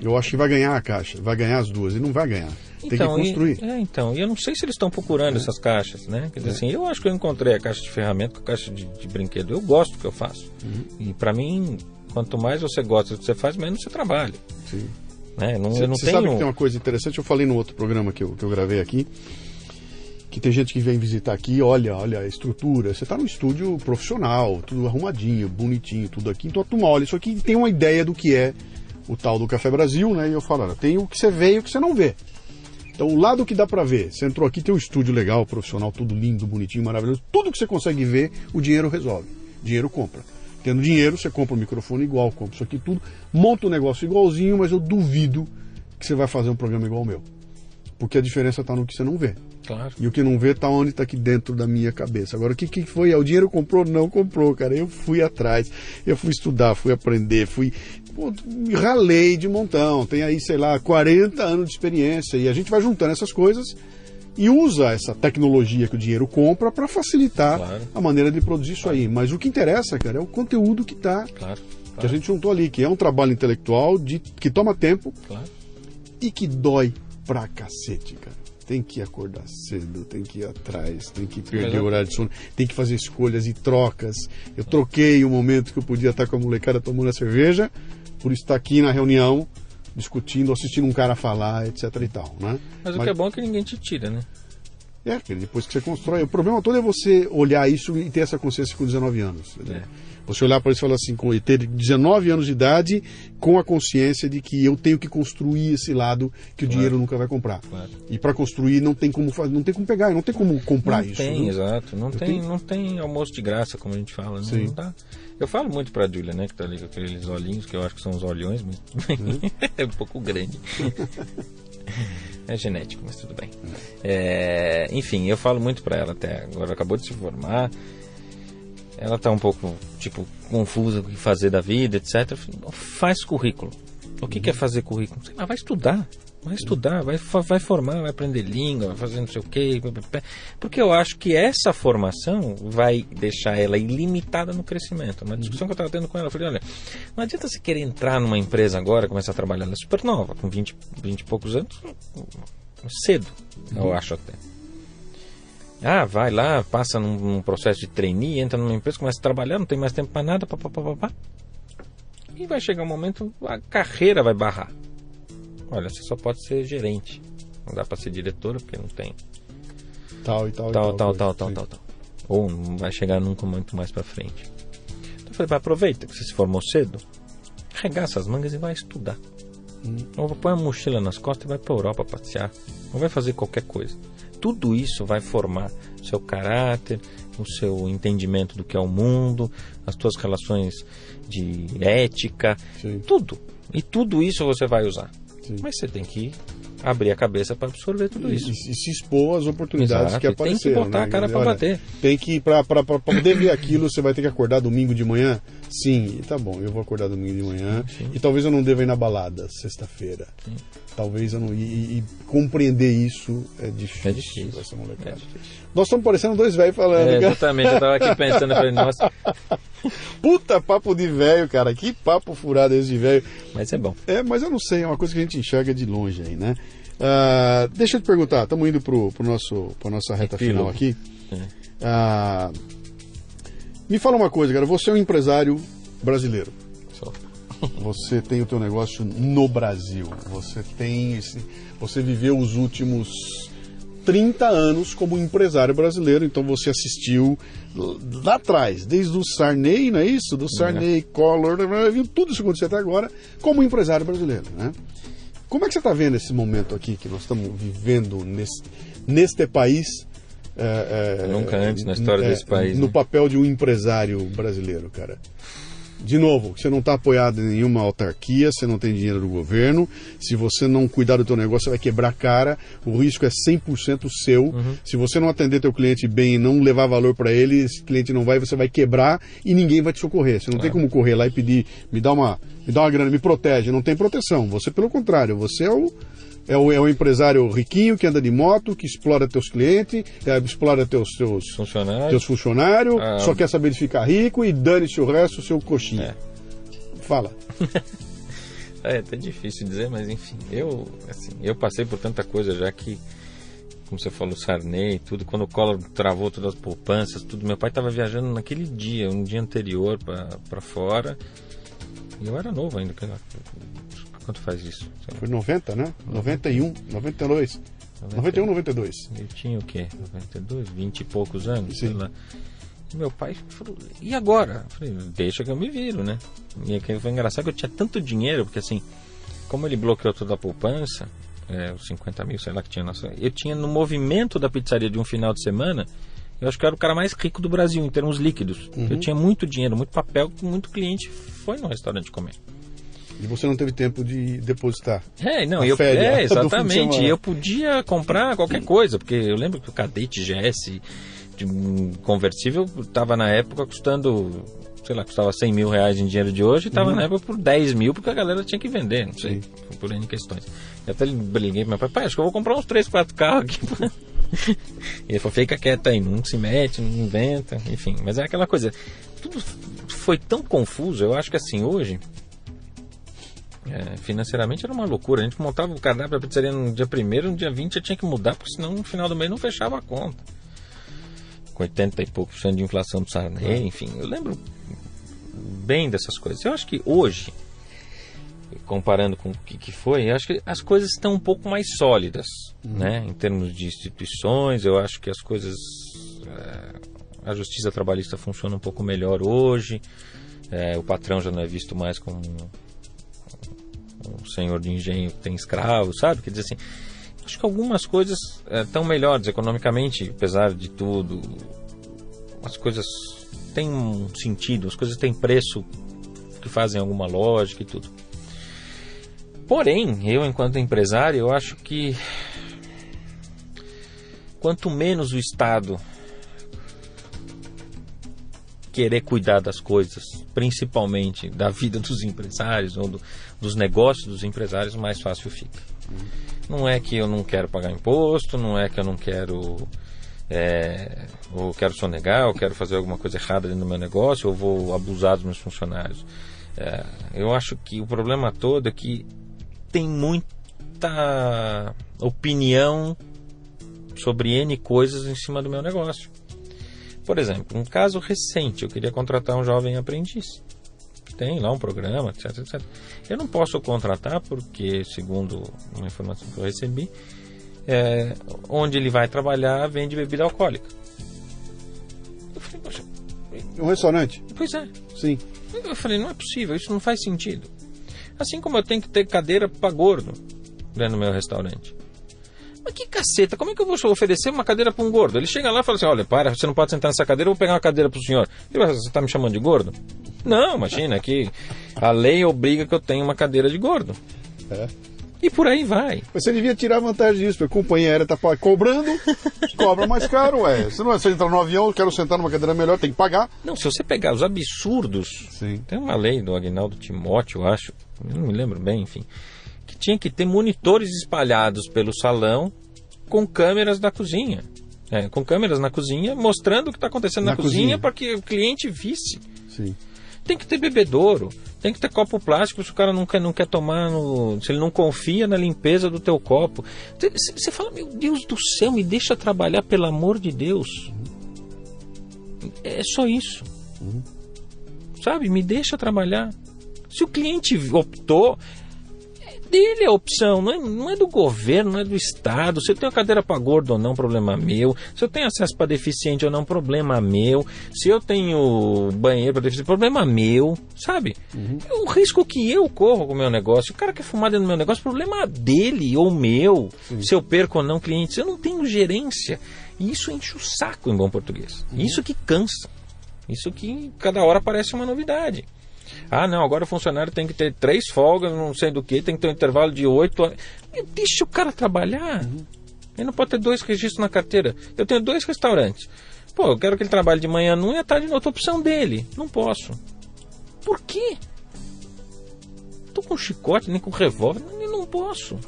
Eu acho que vai ganhar a caixa, vai ganhar as duas, e não vai ganhar. Tem que construir. E eu não sei se eles estão procurando essas caixas, né? Quer dizer, assim, eu acho que eu encontrei a caixa de ferramenta com a caixa de brinquedo. Eu gosto do que eu faço. E para mim, quanto mais você gosta do que você faz, menos você trabalha. Sim. Né? Você sabe que tem uma coisa interessante, eu falei no outro programa que eu gravei aqui, que tem gente que vem visitar aqui, olha a estrutura, você está num estúdio profissional, tudo arrumadinho, bonitinho, tudo aqui, então a turma olha isso aqui e tem uma ideia do que é o tal do Café Brasil, né? E eu falo, olha, tem o que você vê e o que você não vê. Então o lado que dá para ver, você entrou aqui, tem um estúdio legal, profissional, tudo lindo, bonitinho, maravilhoso, tudo que você consegue ver, o dinheiro resolve, dinheiro compra. Tendo dinheiro, você compra um microfone igual, compra isso aqui tudo, monta um negócio igualzinho, mas eu duvido que você vai fazer um programa igual ao meu. Porque a diferença está no que você não vê. Claro. E o que não vê está onde está aqui dentro da minha cabeça. Agora, o que foi? O dinheiro comprou? Não comprou, cara. Eu fui atrás, eu fui estudar, fui aprender, me ralei de montão. Tem aí, sei lá, 40 anos de experiência. E a gente vai juntando essas coisas e usa essa tecnologia que o dinheiro compra para facilitar a maneira de produzir isso aí. Mas o que interessa, cara, é o conteúdo que está... Que a gente juntou ali, que é um trabalho intelectual que toma tempo e que dói pra cacete, cara. Tem que acordar cedo, tem que ir atrás, tem que perder o horário de sono, tem que fazer escolhas e trocas. Eu troquei o momento que eu podia estar com a molecada tomando a cerveja por estar aqui na reunião, discutindo, assistindo um cara falar, etc e tal, né? Mas o que é bom é que ninguém te tira, né? Depois que você constrói. O problema todo é você olhar isso e ter essa consciência com 19 anos. Você olhar para isso e falar assim, ter 19 anos de idade com a consciência de que eu tenho que construir esse lado que o dinheiro nunca vai comprar. E para construir não tem como fazer, não tem como pegar, não tem como comprar isso. Não tem, exato. Não tem almoço de graça, como a gente fala. Né? Não dá. Eu falo muito para a Júlia, né, que tá ali com aqueles olhinhos, que eu acho que são os olhões, mas é um pouco grande. É genético, mas tudo bem. Enfim, eu falo muito para ela até agora, acabou de se formar. Ela está um pouco, confusa com o que fazer da vida, etc. Faz currículo. O que é fazer currículo? Vai estudar. Vai formar, vai aprender língua, vai fazer não sei o quê. Porque eu acho que essa formação vai deixar ela ilimitada no crescimento. Uma discussão que eu estava tendo com ela, eu falei, olha, não adianta você querer entrar numa empresa agora, começar a trabalhar, ela é super nova, com 20 e poucos anos, cedo, eu acho até. Vai lá, passa num processo de trainee, entra numa empresa, começa a trabalhar, não tem mais tempo para nada, e vai chegar um momento, a carreira vai barrar. Olha, você só pode ser gerente, não dá para ser diretora porque não tem tal. Ou não vai chegar nunca muito mais para frente. Então eu falei, aproveita que você se formou cedo, arregaça as mangas e vai estudar. Ou põe a mochila nas costas e vai para a Europa passear, ou vai fazer qualquer coisa. Tudo isso vai formar o seu caráter, o seu entendimento do que é o mundo, as suas relações de ética, tudo. E tudo isso você vai usar. Mas você tem que abrir a cabeça para absorver tudo isso. E se expor às oportunidades que apareceram. Tem que botar a cara para bater. Tem que, para poder ver aquilo, você vai ter que acordar domingo de manhã? Sim, tá bom, eu vou acordar domingo de manhã. E talvez eu não deva ir na balada sexta-feira. Talvez eu não... E compreender isso é difícil. Essa molecada. Nós estamos parecendo dois velhos falando. Exatamente, eu estava aqui pensando, nossa... Puta papo de velho, cara. Que papo furado esse de velho. Mas é bom. Mas eu não sei, é uma coisa que a gente enxerga de longe aí, né? Deixa eu te perguntar, estamos indo para nossa reta final aqui. Me fala uma coisa, cara. Você é um empresário brasileiro. Você tem o teu negócio no Brasil. Você viveu os últimos 30 anos como empresário brasileiro, então você assistiu lá atrás, desde o Sarney, não é isso? Do Sarney, Collor, viu tudo isso acontecer até agora como empresário brasileiro, né? Como é que você está vendo esse momento aqui que nós estamos vivendo neste país? Nunca antes na história desse país. No né? papel de um empresário brasileiro, cara. De novo, você não está apoiado em nenhuma autarquia, você não tem dinheiro do governo, se você não cuidar do teu negócio, você vai quebrar a cara, o risco é 100% seu. Se você não atender teu cliente bem e não levar valor para ele, esse cliente não vai, você vai quebrar e ninguém vai te socorrer. Você não tem como correr lá e pedir, me dá uma grana, me protege, não tem proteção. Você, pelo contrário, você é o empresário riquinho que anda de moto, que explora teus clientes, explora teus funcionários, só quer saber de ficar rico e dane-se o resto, seu coxinha. Fala. É até difícil dizer, mas enfim, eu passei por tanta coisa já que, como você falou, Sarney, tudo, quando o Collor travou todas as poupanças, tudo, meu pai estava viajando naquele dia, um dia anterior para fora, e eu era novo ainda, quanto faz isso? Foi 90, né? 91, 92. 91, 92. Eu tinha o quê? 92, 20 e poucos anos, Sim. sei lá. E meu pai falou, e agora? Eu falei, deixa que eu me viro, né? E aí foi engraçado que eu tinha tanto dinheiro, porque assim, como ele bloqueou toda a poupança, os 50 mil, sei lá que tinha nossa. Eu tinha no movimento da pizzaria de um final de semana, eu acho que eu era o cara mais rico do Brasil em termos líquidos. Eu tinha muito dinheiro, muito papel, muito cliente foi no restaurante comer. E você não teve tempo de depositar. Exatamente. E eu podia comprar qualquer coisa, porque eu lembro que o Cadete GS de um conversível estava na época custando, sei lá, custava 100 mil reais em dinheiro de hoje, e estava na época por 10 mil, porque a galera tinha que vender, não sei, por N questões. Eu até liguei pro meu pai, acho que eu vou comprar uns 3, 4 carros aqui. E ele falou, fica quieto aí, não se mete, não inventa, enfim. Mas é aquela coisa, tudo foi tão confuso, eu acho que assim, hoje... financeiramente era uma loucura. A gente montava o cardápio da pizzaria no dia 1º, no dia 20 já tinha que mudar, porque senão no final do mês não fechava a conta. Com 80 e pouco % de inflação do Sarney, enfim, eu lembro bem dessas coisas. Eu acho que hoje, comparando com o que foi, eu acho que as coisas estão um pouco mais sólidas, né? Em termos de instituições, eu acho que as coisas... a justiça trabalhista funciona um pouco melhor hoje, o patrão já não é visto mais como um senhor de engenho que tem escravo, sabe? Quer dizer assim, acho que algumas coisas estão melhores economicamente, apesar de tudo. As coisas têm um sentido, as coisas têm preço que fazem alguma lógica e tudo. Porém, eu enquanto empresário, eu acho que quanto menos o Estado querer cuidar das coisas, principalmente da vida dos empresários ou dos negócios dos empresários, mais fácil fica. Não é que eu não quero pagar imposto, não é que eu não quero ou quero sonegar, ou quero fazer alguma coisa errada dentro do meu negócio, ou vou abusar dos meus funcionários. Eu acho que o problema todo é que tem muita opinião sobre N coisas em cima do meu negócio. Por exemplo, um caso recente, eu queria contratar um jovem aprendiz. Tem lá um programa, etc, etc. Eu não posso contratar porque, segundo uma informação que eu recebi, onde ele vai trabalhar vende bebida alcoólica. Eu falei, poxa... Um restaurante? Pois é. Sim. Eu falei, não é possível, isso não faz sentido. Assim como eu tenho que ter cadeira para gordo dentro do meu restaurante. Mas que caceta, como é que eu vou oferecer uma cadeira para um gordo? Ele chega lá e fala assim, olha, você não pode sentar nessa cadeira, eu vou pegar uma cadeira para o senhor. Ele fala, você está me chamando de gordo? Não, imagina, que a lei obriga que eu tenha uma cadeira de gordo. E por aí vai. Você devia tirar vantagem disso, porque a companhia aérea está cobrando, cobra mais caro, Se não é você entrar no avião, eu quero sentar numa cadeira melhor, tem que pagar. Não, se você pegar os absurdos, tem uma lei do Aguinaldo Timóteo, eu acho, eu não me lembro bem, enfim, que tinha que ter monitores espalhados pelo salão com câmeras da cozinha. Com câmeras na cozinha, mostrando o que está acontecendo na cozinha para que o cliente visse. Sim. Tem que ter bebedouro, tem que ter copo plástico se o cara não quer tomar, se ele não confia na limpeza do teu copo. Você fala, meu Deus do céu, me deixa trabalhar, pelo amor de Deus. É só isso. Sabe, me deixa trabalhar. Se o cliente optou, dele a opção, não é do governo, não é do Estado. Se eu tenho cadeira para gordo ou não, problema meu. Se eu tenho acesso para deficiente ou não, problema meu. Se eu tenho banheiro para deficiente, problema meu, sabe? O risco que eu corro com o meu negócio, o cara quer fumar dentro do meu negócio, problema dele ou meu. Se eu perco ou não clientes, eu não tenho gerência. E isso enche o saco em bom português. Isso que cansa. Isso que cada hora parece uma novidade. Ah, não, agora o funcionário tem que ter 3 folgas, não sei do que, tem que ter um intervalo de 8 horas. Deixa o cara trabalhar. Ele não pode ter 2 registros na carteira. Eu tenho 2 restaurantes. Pô, eu quero que ele trabalhe de manhã num e à tarde na outra, opção dele. Não posso. Por quê? Tô com chicote, nem com revólver, não posso.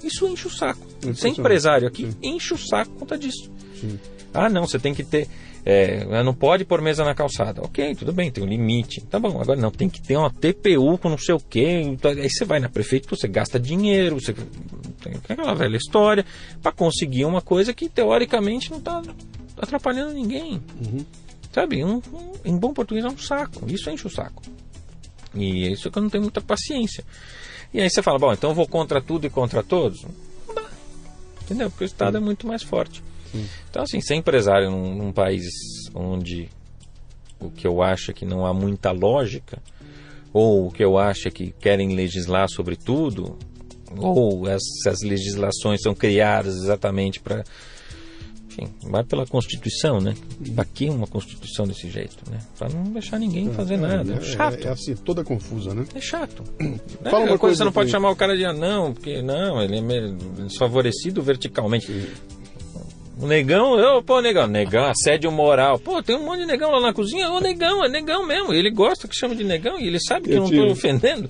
Isso enche o saco. Ser empresário aqui enche o saco por conta disso. Sim. Ah, não, você tem que ter... não pode pôr mesa na calçada. Ok, tudo bem, tem um limite. Tá bom, agora não, tem que ter uma TPU com não sei o quê. Aí você vai na prefeitura, você gasta dinheiro, você tem aquela velha história, para conseguir uma coisa que teoricamente não está atrapalhando ninguém. Sabe, em bom português é um saco. Isso enche o saco. E é isso que eu não tenho muita paciência. E aí você fala, bom, então eu vou contra tudo e contra todos? Não dá. Entendeu? Porque o Estado é muito mais forte. Então, assim, ser empresário num país onde o que eu acho é que não há muita lógica, ou o que eu acho é que querem legislar sobre tudo, ou essas legislações são criadas exatamente para... Enfim, vai pela Constituição, né? Para que uma Constituição desse jeito, né? Para não deixar ninguém fazer nada. É chato. É assim, toda confusa, né? É chato. Fala uma coisa, você não pode chamar o cara de anão, porque não, ele é desfavorecido verticalmente. O negão, negão, assédio moral. Pô, tem um monte de negão lá na cozinha. O negão, é negão mesmo. Ele gosta que chama de negão e ele sabe que eu não estou ofendendo.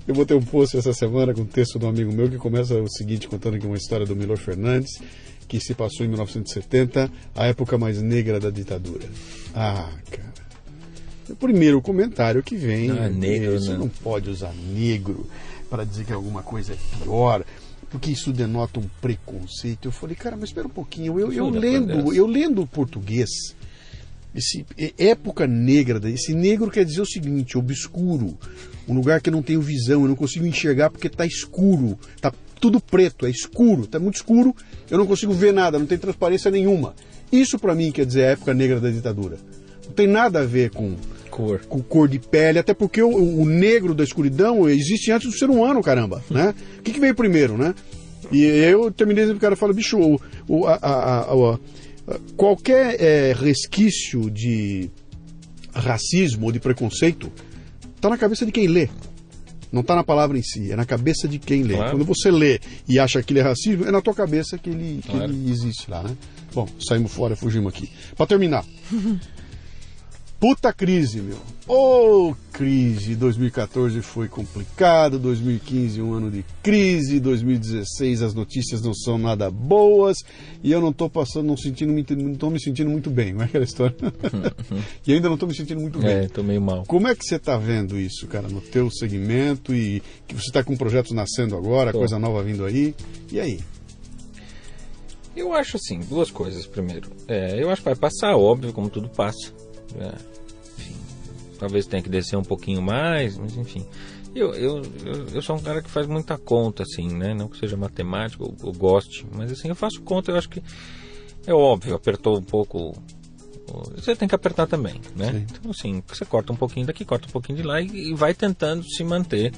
Eu botei um post essa semana com um texto de um amigo meu que começa o seguinte, contando aqui uma história do Milor Fernandes, que se passou em 1970, a época mais negra da ditadura. Ah, cara. O primeiro comentário que vem, negro, você não pode usar negro para dizer que alguma coisa é pior, porque isso denota um preconceito. Eu falei, cara, mas espera um pouquinho, eu lendo o português, época negra, esse negro quer dizer o seguinte, obscuro, um lugar que eu não tenho visão, eu não consigo enxergar porque está escuro, está tudo preto, é escuro, está muito escuro, eu não consigo ver nada, não tem transparência nenhuma. Isso para mim quer dizer a época negra da ditadura. Não tem nada a ver com cor de pele, até porque o negro da escuridão existe antes do ser humano, caramba, né? O que veio primeiro, né? E eu terminei dizendo que o cara fala, bicho, qualquer resquício de racismo ou de preconceito está na cabeça de quem lê. Não está na palavra em si, é na cabeça de quem lê. Claro. Quando você lê e acha que ele é racismo, é na tua cabeça que ele existe lá, né? Bom, saímos fora, fugimos aqui. Para terminar. Puta crise, meu. Crise. 2014 foi complicado, 2015 um ano de crise, 2016 as notícias não são nada boas e eu não estou não estou me sentindo muito bem, não é aquela história? E ainda não estou me sentindo muito bem. Estou meio mal. Como é que você está vendo isso, cara, no teu segmento e que você está com projetos nascendo agora, coisa nova vindo aí, e aí? Eu acho assim, 2 coisas. Primeiro, eu acho que vai passar, óbvio, como tudo passa. Enfim, talvez tenha que descer um pouquinho mais, mas enfim. Eu sou um cara que faz muita conta, assim, né? Não que seja matemático, eu goste, mas assim, eu faço conta, eu acho que é óbvio, apertou um pouco. Você tem que apertar também, né? Sim. Então, assim, você corta um pouquinho daqui, corta um pouquinho de lá e vai tentando se manter.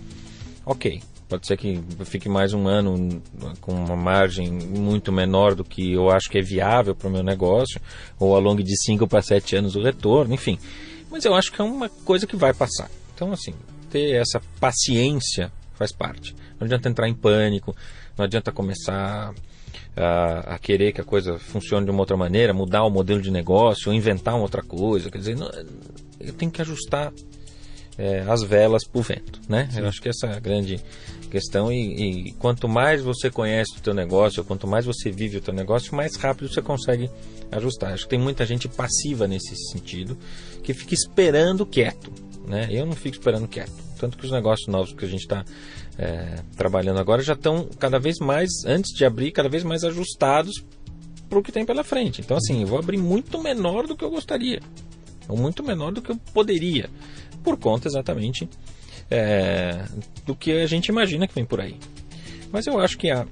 Ok. Pode ser que fique mais um ano com uma margem muito menor do que eu acho que é viável para o meu negócio, ou ao longo de 5 para 7 anos o retorno, enfim. Mas eu acho que é uma coisa que vai passar. Então, assim, ter essa paciência faz parte. Não adianta entrar em pânico, não adianta começar a querer que a coisa funcione de uma outra maneira, mudar o modelo de negócio, ou inventar uma outra coisa. Quer dizer, eu tenho que ajustar as velas para o vento, né? Sim. Eu acho que essa é a grande questão e quanto mais você conhece o teu negócio, quanto mais você vive o teu negócio, mais rápido você consegue ajustar. Acho que tem muita gente passiva nesse sentido, que fica esperando quieto, né? Eu não fico esperando quieto, tanto que os negócios novos que a gente está trabalhando agora já estão cada vez mais, antes de abrir, cada vez mais ajustados para o que tem pela frente. Então, assim, eu vou abrir muito menor do que eu gostaria, ou muito menor do que eu poderia, por conta exatamente do que a gente imagina que vem por aí. Mas eu acho que há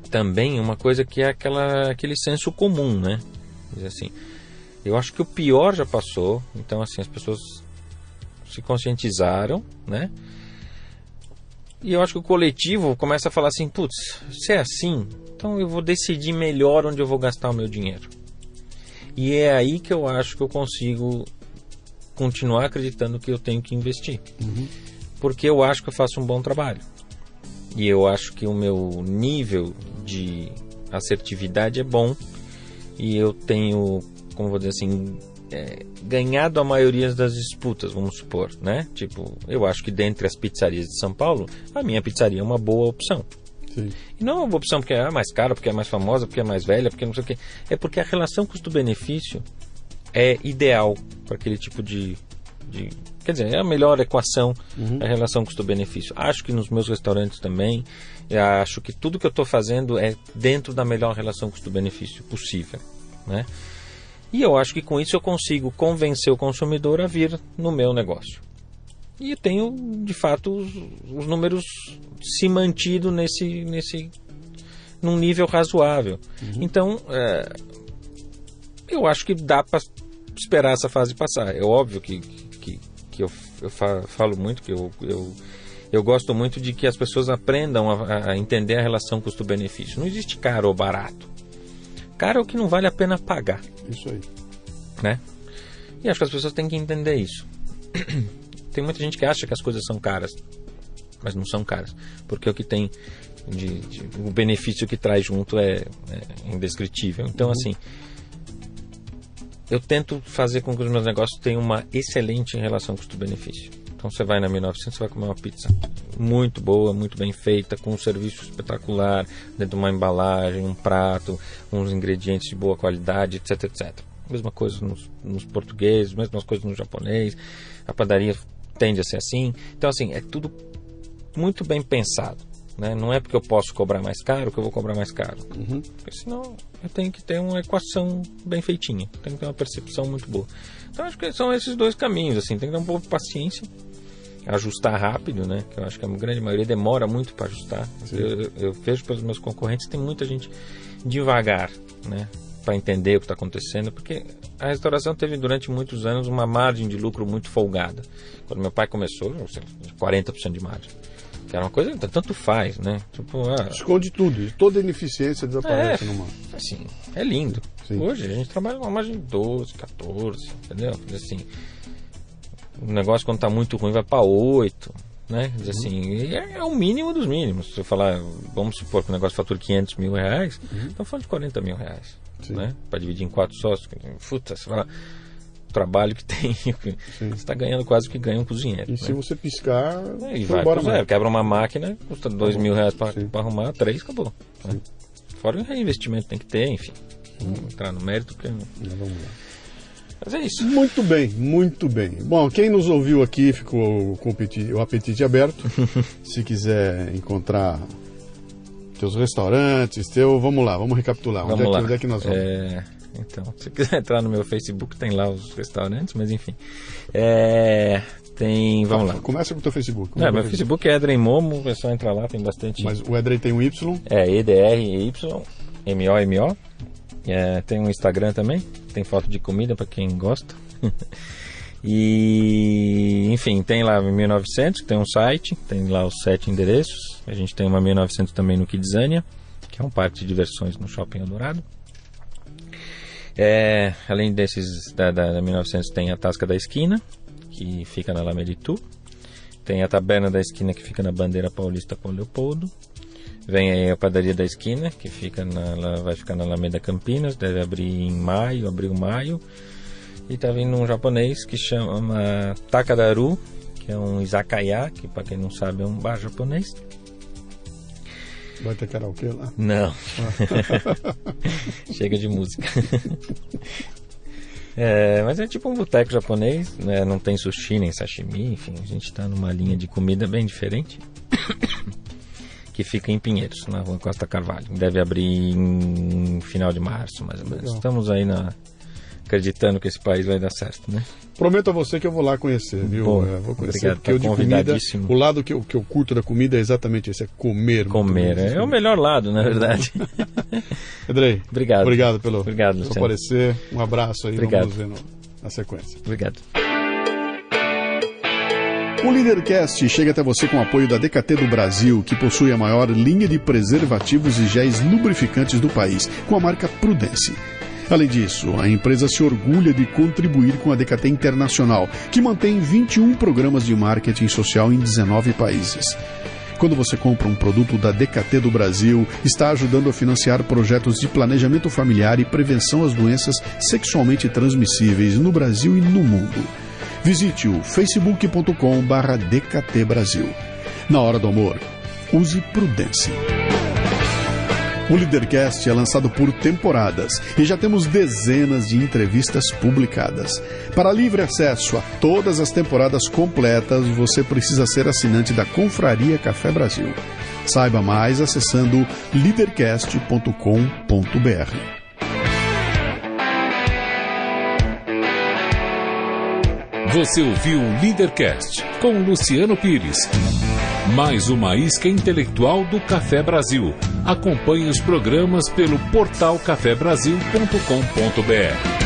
também uma coisa que é aquele senso comum, né? Dizer assim, eu acho que o pior já passou, então assim, as pessoas se conscientizaram, né? E eu acho que o coletivo começa a falar assim, putz, se é assim, então eu vou decidir melhor onde eu vou gastar o meu dinheiro. E é aí que eu acho que eu consigo continuar acreditando que eu tenho que investir. Porque eu acho que eu faço um bom trabalho. E eu acho que o meu nível de assertividade é bom. E eu tenho, como vou dizer assim, ganhado a maioria das disputas, vamos supor, né? Tipo, eu acho que dentre as pizzarias de São Paulo, a minha pizzaria é uma boa opção. Sim. E não é uma boa opção porque é mais cara, porque é mais famosa, porque é mais velha, porque não sei o quê. É porque a relação custo-benefício é ideal para aquele tipo de... Quer dizer, é a melhor equação, a relação custo-benefício. Acho que nos meus restaurantes também, acho que tudo que eu estou fazendo é dentro da melhor relação custo-benefício possível, né? E eu acho que com isso eu consigo convencer o consumidor a vir no meu negócio. E tenho, de fato, os números se mantido num nível razoável. Então, eu acho que dá para esperar essa fase passar. É óbvio que eu falo muito, que eu gosto muito de que as pessoas aprendam a entender a relação custo-benefício. Não existe caro ou barato. Caro é o que não vale a pena pagar. Isso aí. Né? E acho que as pessoas têm que entender isso. Tem muita gente que acha que as coisas são caras, mas não são caras, porque o que tem o benefício que traz junto é indescritível. Então, assim, eu tento fazer com que os meus negócios tenham uma excelente relação custo-benefício. Então, você vai na 1900, você vai comer uma pizza muito boa, muito bem feita, com um serviço espetacular, dentro de uma embalagem, um prato, uns ingredientes de boa qualidade, etc, etc. Mesma coisa nos portugueses, mesma coisa no japonês. A padaria tende a ser assim. Então, assim, é tudo muito bem pensado, né? Não é porque eu posso cobrar mais caro que eu vou cobrar mais caro. Porque senão eu tenho que ter uma equação bem feitinha. Tenho que ter uma percepção muito boa. Então, acho que são esses dois caminhos, assim. Tem que ter um pouco de paciência, ajustar rápido, né? Que eu acho que a grande maioria demora muito para ajustar. Eu vejo pelos meus concorrentes, tem muita gente devagar, né? Para entender o que está acontecendo, porque a restauração teve durante muitos anos uma margem de lucro muito folgada. Quando meu pai começou, 40% de margem, que era uma coisa que tanto faz, né? Tipo, esconde tudo, e toda ineficiência desaparece numa... Assim, é lindo. Sim. Hoje a gente trabalha numa margem de 12, 14, entendeu? Assim, o negócio quando está muito ruim vai para 8, né? Assim, é o mínimo dos mínimos. Se eu falar, vamos supor que o negócio fatura 500 mil reais, então falando de 40 mil reais. Né? Para dividir em 4 sócios, puta, você fala, o trabalho que tem, você está ganhando quase o que ganha um cozinheiro. E se você piscar, e vai embora mais. Quebra uma máquina, custa 2 mil reais para arrumar, 3, acabou. Né? Fora o reinvestimento tem que ter, enfim. Entrar no mérito. Vamos lá. Mas é isso. Muito bem, muito bem. Bom, quem nos ouviu aqui ficou com o apetite aberto. Se quiser encontrar teus restaurantes, vamos lá, vamos recapitular. Onde é que nós vamos? Então, se quiser entrar no meu Facebook, tem lá os restaurantes, mas enfim. Vamos lá. Começa com o teu Facebook. Meu Facebook é Edrey Momo, é só entrar lá, tem bastante. Mas o Edrey tem um Y? EDRY, MOMO. Tem um Instagram também, tem foto de comida para quem gosta. E, enfim, tem lá 1900, tem um site, tem lá os 7 endereços. A gente tem uma 1900 também no Kidzania, que é um parque de diversões no Shopping Eldorado. Além desses da 1900 tem a Tasca da Esquina, que fica na Alameda Itu. Tem a Taberna da Esquina, que fica na Bandeira Paulista com Leopoldo. Vem aí a Padaria da Esquina, que vai ficar na Alameda Campinas, deve abrir abril, maio. E tá vindo um japonês que chama Takadaru, que é um izakaya, que para quem não sabe é um bar japonês. Vai ter karaokê lá? Não. Chega de música. Mas é tipo um boteco japonês, né? Não tem sushi nem sashimi, enfim, a gente tá numa linha de comida bem diferente. Que fica em Pinheiros, na Rua Costa Carvalho. Deve abrir em final de março, mais ou menos. Legal. Estamos aí acreditando que esse país vai dar certo, né? Prometo a você que eu vou lá conhecer, viu? Bom, vou conhecer, obrigado, porque eu de comida, o lado que eu curto da comida é exatamente esse, é comer. Comer, é o melhor lado, na verdade. Andrei, obrigado. Obrigado pelo Luciano. aparecer, um abraço aí, obrigado. Vamos ver na sequência. Obrigado. O Leadercast chega até você com o apoio da DKT do Brasil, que possui a maior linha de preservativos e géis lubrificantes do país, com a marca Prudence. Além disso, a empresa se orgulha de contribuir com a DKT Internacional, que mantém 21 programas de marketing social em 19 países. Quando você compra um produto da DKT do Brasil, está ajudando a financiar projetos de planejamento familiar e prevenção às doenças sexualmente transmissíveis no Brasil e no mundo. Visite o facebook.com/DKT Brasil. Na hora do amor, use Prudence. O Leadercast é lançado por temporadas e já temos dezenas de entrevistas publicadas. Para livre acesso a todas as temporadas completas, você precisa ser assinante da Confraria Café Brasil. Saiba mais acessando leadercast.com.br. Você ouviu o Leadercast com Luciano Pires. Mais uma isca intelectual do Café Brasil. Acompanhe os programas pelo portal cafebrasil.com.br.